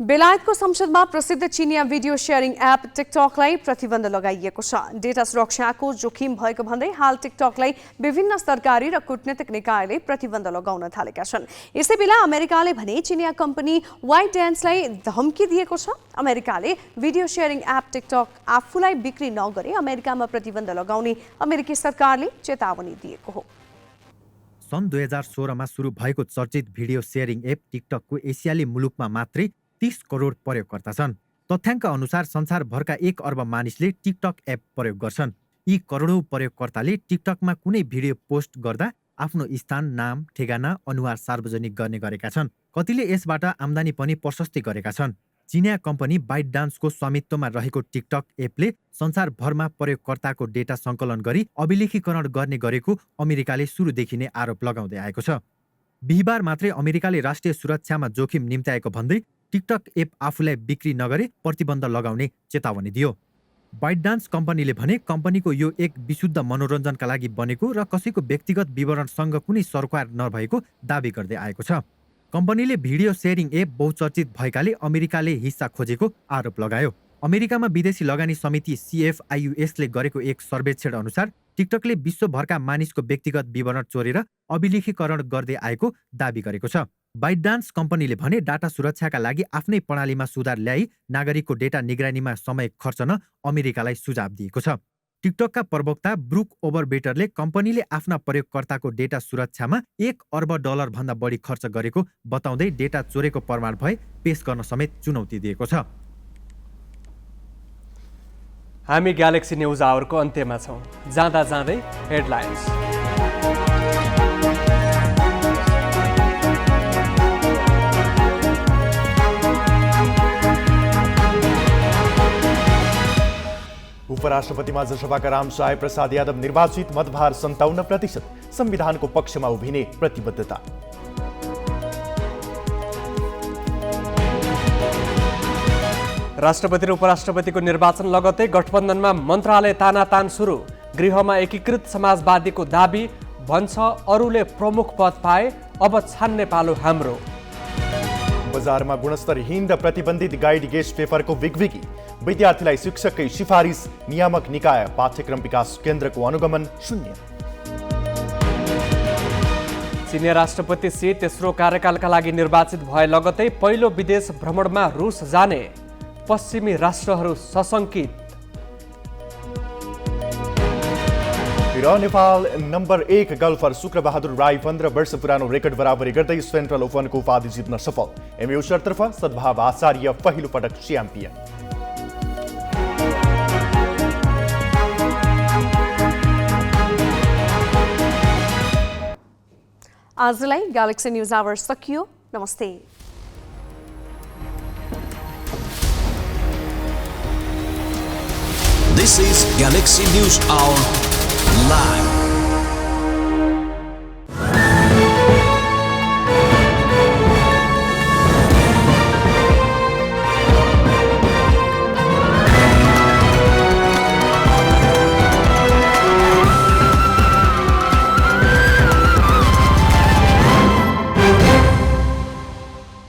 बेलायतको संसदमा प्रसिद्ध चिनिया भिडियो शेयरिङ एप टिकटकलाई प्रतिबन्ध लगाइएको छ। डेटा सुरक्षाको जोखिम भएको भन्दै हाल टिकटकलाई विभिन्न सरकारी र कूटनीतिक निकायले प्रतिबन्ध लगाउन थालेका छन्। यसैबेला अमेरिकाले भने चिनिया कम्पनी वाइट डान्सलाई धम्की दिएको छ। अमेरिकाले भिडियो शेयरिङ एप टिकटक आफूलाई बिक्री नगरे अमेरिकामा प्रतिबन्ध लगाउने अमेरिकी सरकारले चेतावनी दिएको हो। सन् 2016 मा सुरु भएको चर्चित भिडियो शेयरिङ एप टिकटकको एसियाली मुलुकमा मात्रै 30 करोड प्रयोगकर्ता छन्। तथ्याङ्क अनुसार संसारभरका 1 अर्ब मानिसले टिकटक एप प्रयोग गर्छन्। यी करोडौं प्रयोगकर्ताले टिकटकमा कुनै भिडियो पोस्ट गर्दा आफ्नो स्थान, नाम, ठेगाना, अनुहार सार्वजनिक गर्ने गरेका छन्। कतिले यसबाट आम्दानी पनि प्रशस्ति गरेका छन्। चिनिया कम्पनी बाइट डान्सको स्वामित्वमा रहेको टिकटक एपले संसारभरमा प्रयोगकर्ताको डेटा सङ्कलन गरी अभिलेखीकरण गर्ने गरेको अमेरिकाले सुरुदेखि नै आरोप लगाउँदै आएको छ। बिहिबार मात्रै अमेरिकाले राष्ट्रिय सुरक्षामा जोखिम निम्त्याएको भन्दै टिकटक एप आफूलाई बिक्री नगरे प्रतिबन्ध लगाउने चेतावनी दियो। बाइट डान्स कम्पनीले भने कम्पनीको यो एक विशुद्ध मनोरञ्जनका लागि बनेको र कसैको व्यक्तिगत विवरणसँग कुनै सरोकार नभएको दावी गर्दै आएको छ। कम्पनीले भिडियो शेयरिङ एप बहुचर्चित भएकाले अमेरिकाले हिस्सा खोजेको आरोप लगायो। अमेरिकामा विदेशी लगानी समिति CFIUSले गरेको एक सर्वेक्षण अनुसार टिकटकले विश्वभरका मानिसको व्यक्तिगत विवरण चोरेर अभिलेखीकरण गर्दै आएको दावी गरेको छ। बाइट डान्स कम्पनीले भने डाटा सुरक्षाका लागि आफ्नै प्रणालीमा सुधार ल्याई नागरिकको डेटा निगरानीमा समय खर्चन अमेरिकालाई सुझाव दिएको छ। टिकटकका प्रवक्ता ब्रुक ओभरबेटरले कम्पनीले आफ्ना प्रयोगकर्ताको डेटा सुरक्षामा $1 अर्ब भन्दा बढी खर्च गरेको बताउँदै डेटा चोरेको प्रमाण भए पेश गर्न समेत चुनौती दिएको छ। हामी ग्यालेक्सी न्युज आवरको अन्त्यमा छौँ। जाँदा जाँदै हेडलाइन्स। उपराष्ट्रपतिमा जसपाका रामसाय प्रसाद यादव निर्वाचित, मतभार 57%, संविधानको पक्षमा उभिने प्रतिबद्धता। राष्ट्रपति र उपराष्ट्रपतिको निर्वाचन लगत्तै गठबन्धनमा मन्त्रालय तानातान सुरु, गृहमा एकीकृत समाजवादीको दाबी, भन्छ अरूले प्रमुख पद पाए अब छान्ने पालो हाम्रो। बजारमा गुणस्तरहीन र प्रतिबन्धित गाइड गेस्ट पेपरको विगविगी, विद्यार्थीलाई शिक्षककै सिफारिस, नियामक निकाय पाठ्यक्रम विकास केन्द्रको अनुगमन शून्य। चिनिया राष्ट्रपति सी तेस्रो कार्यकालका लागि निर्वाचित भए लगत्तै पहिलो विदेश भ्रमणमा रुस जाने, पश्चिमी राष्ट्रहरू सशङ्कित। र नेपाल नम्बर 1 गल्फर शुक्रबहादुर राई 15 वर्ष पुरानो रेकर्ड बराबरी गर्दै सेन्ट्रल ओपनको उपाधि जित्न सफल। एमयुसरतर्फ सद्भाव आचार्य पहिलो पटक च्याम्पियन। आजलाई ग्यालेक्सी न्युज आवर सकियो। नमस्ते। This is Galaxy News Hour Live.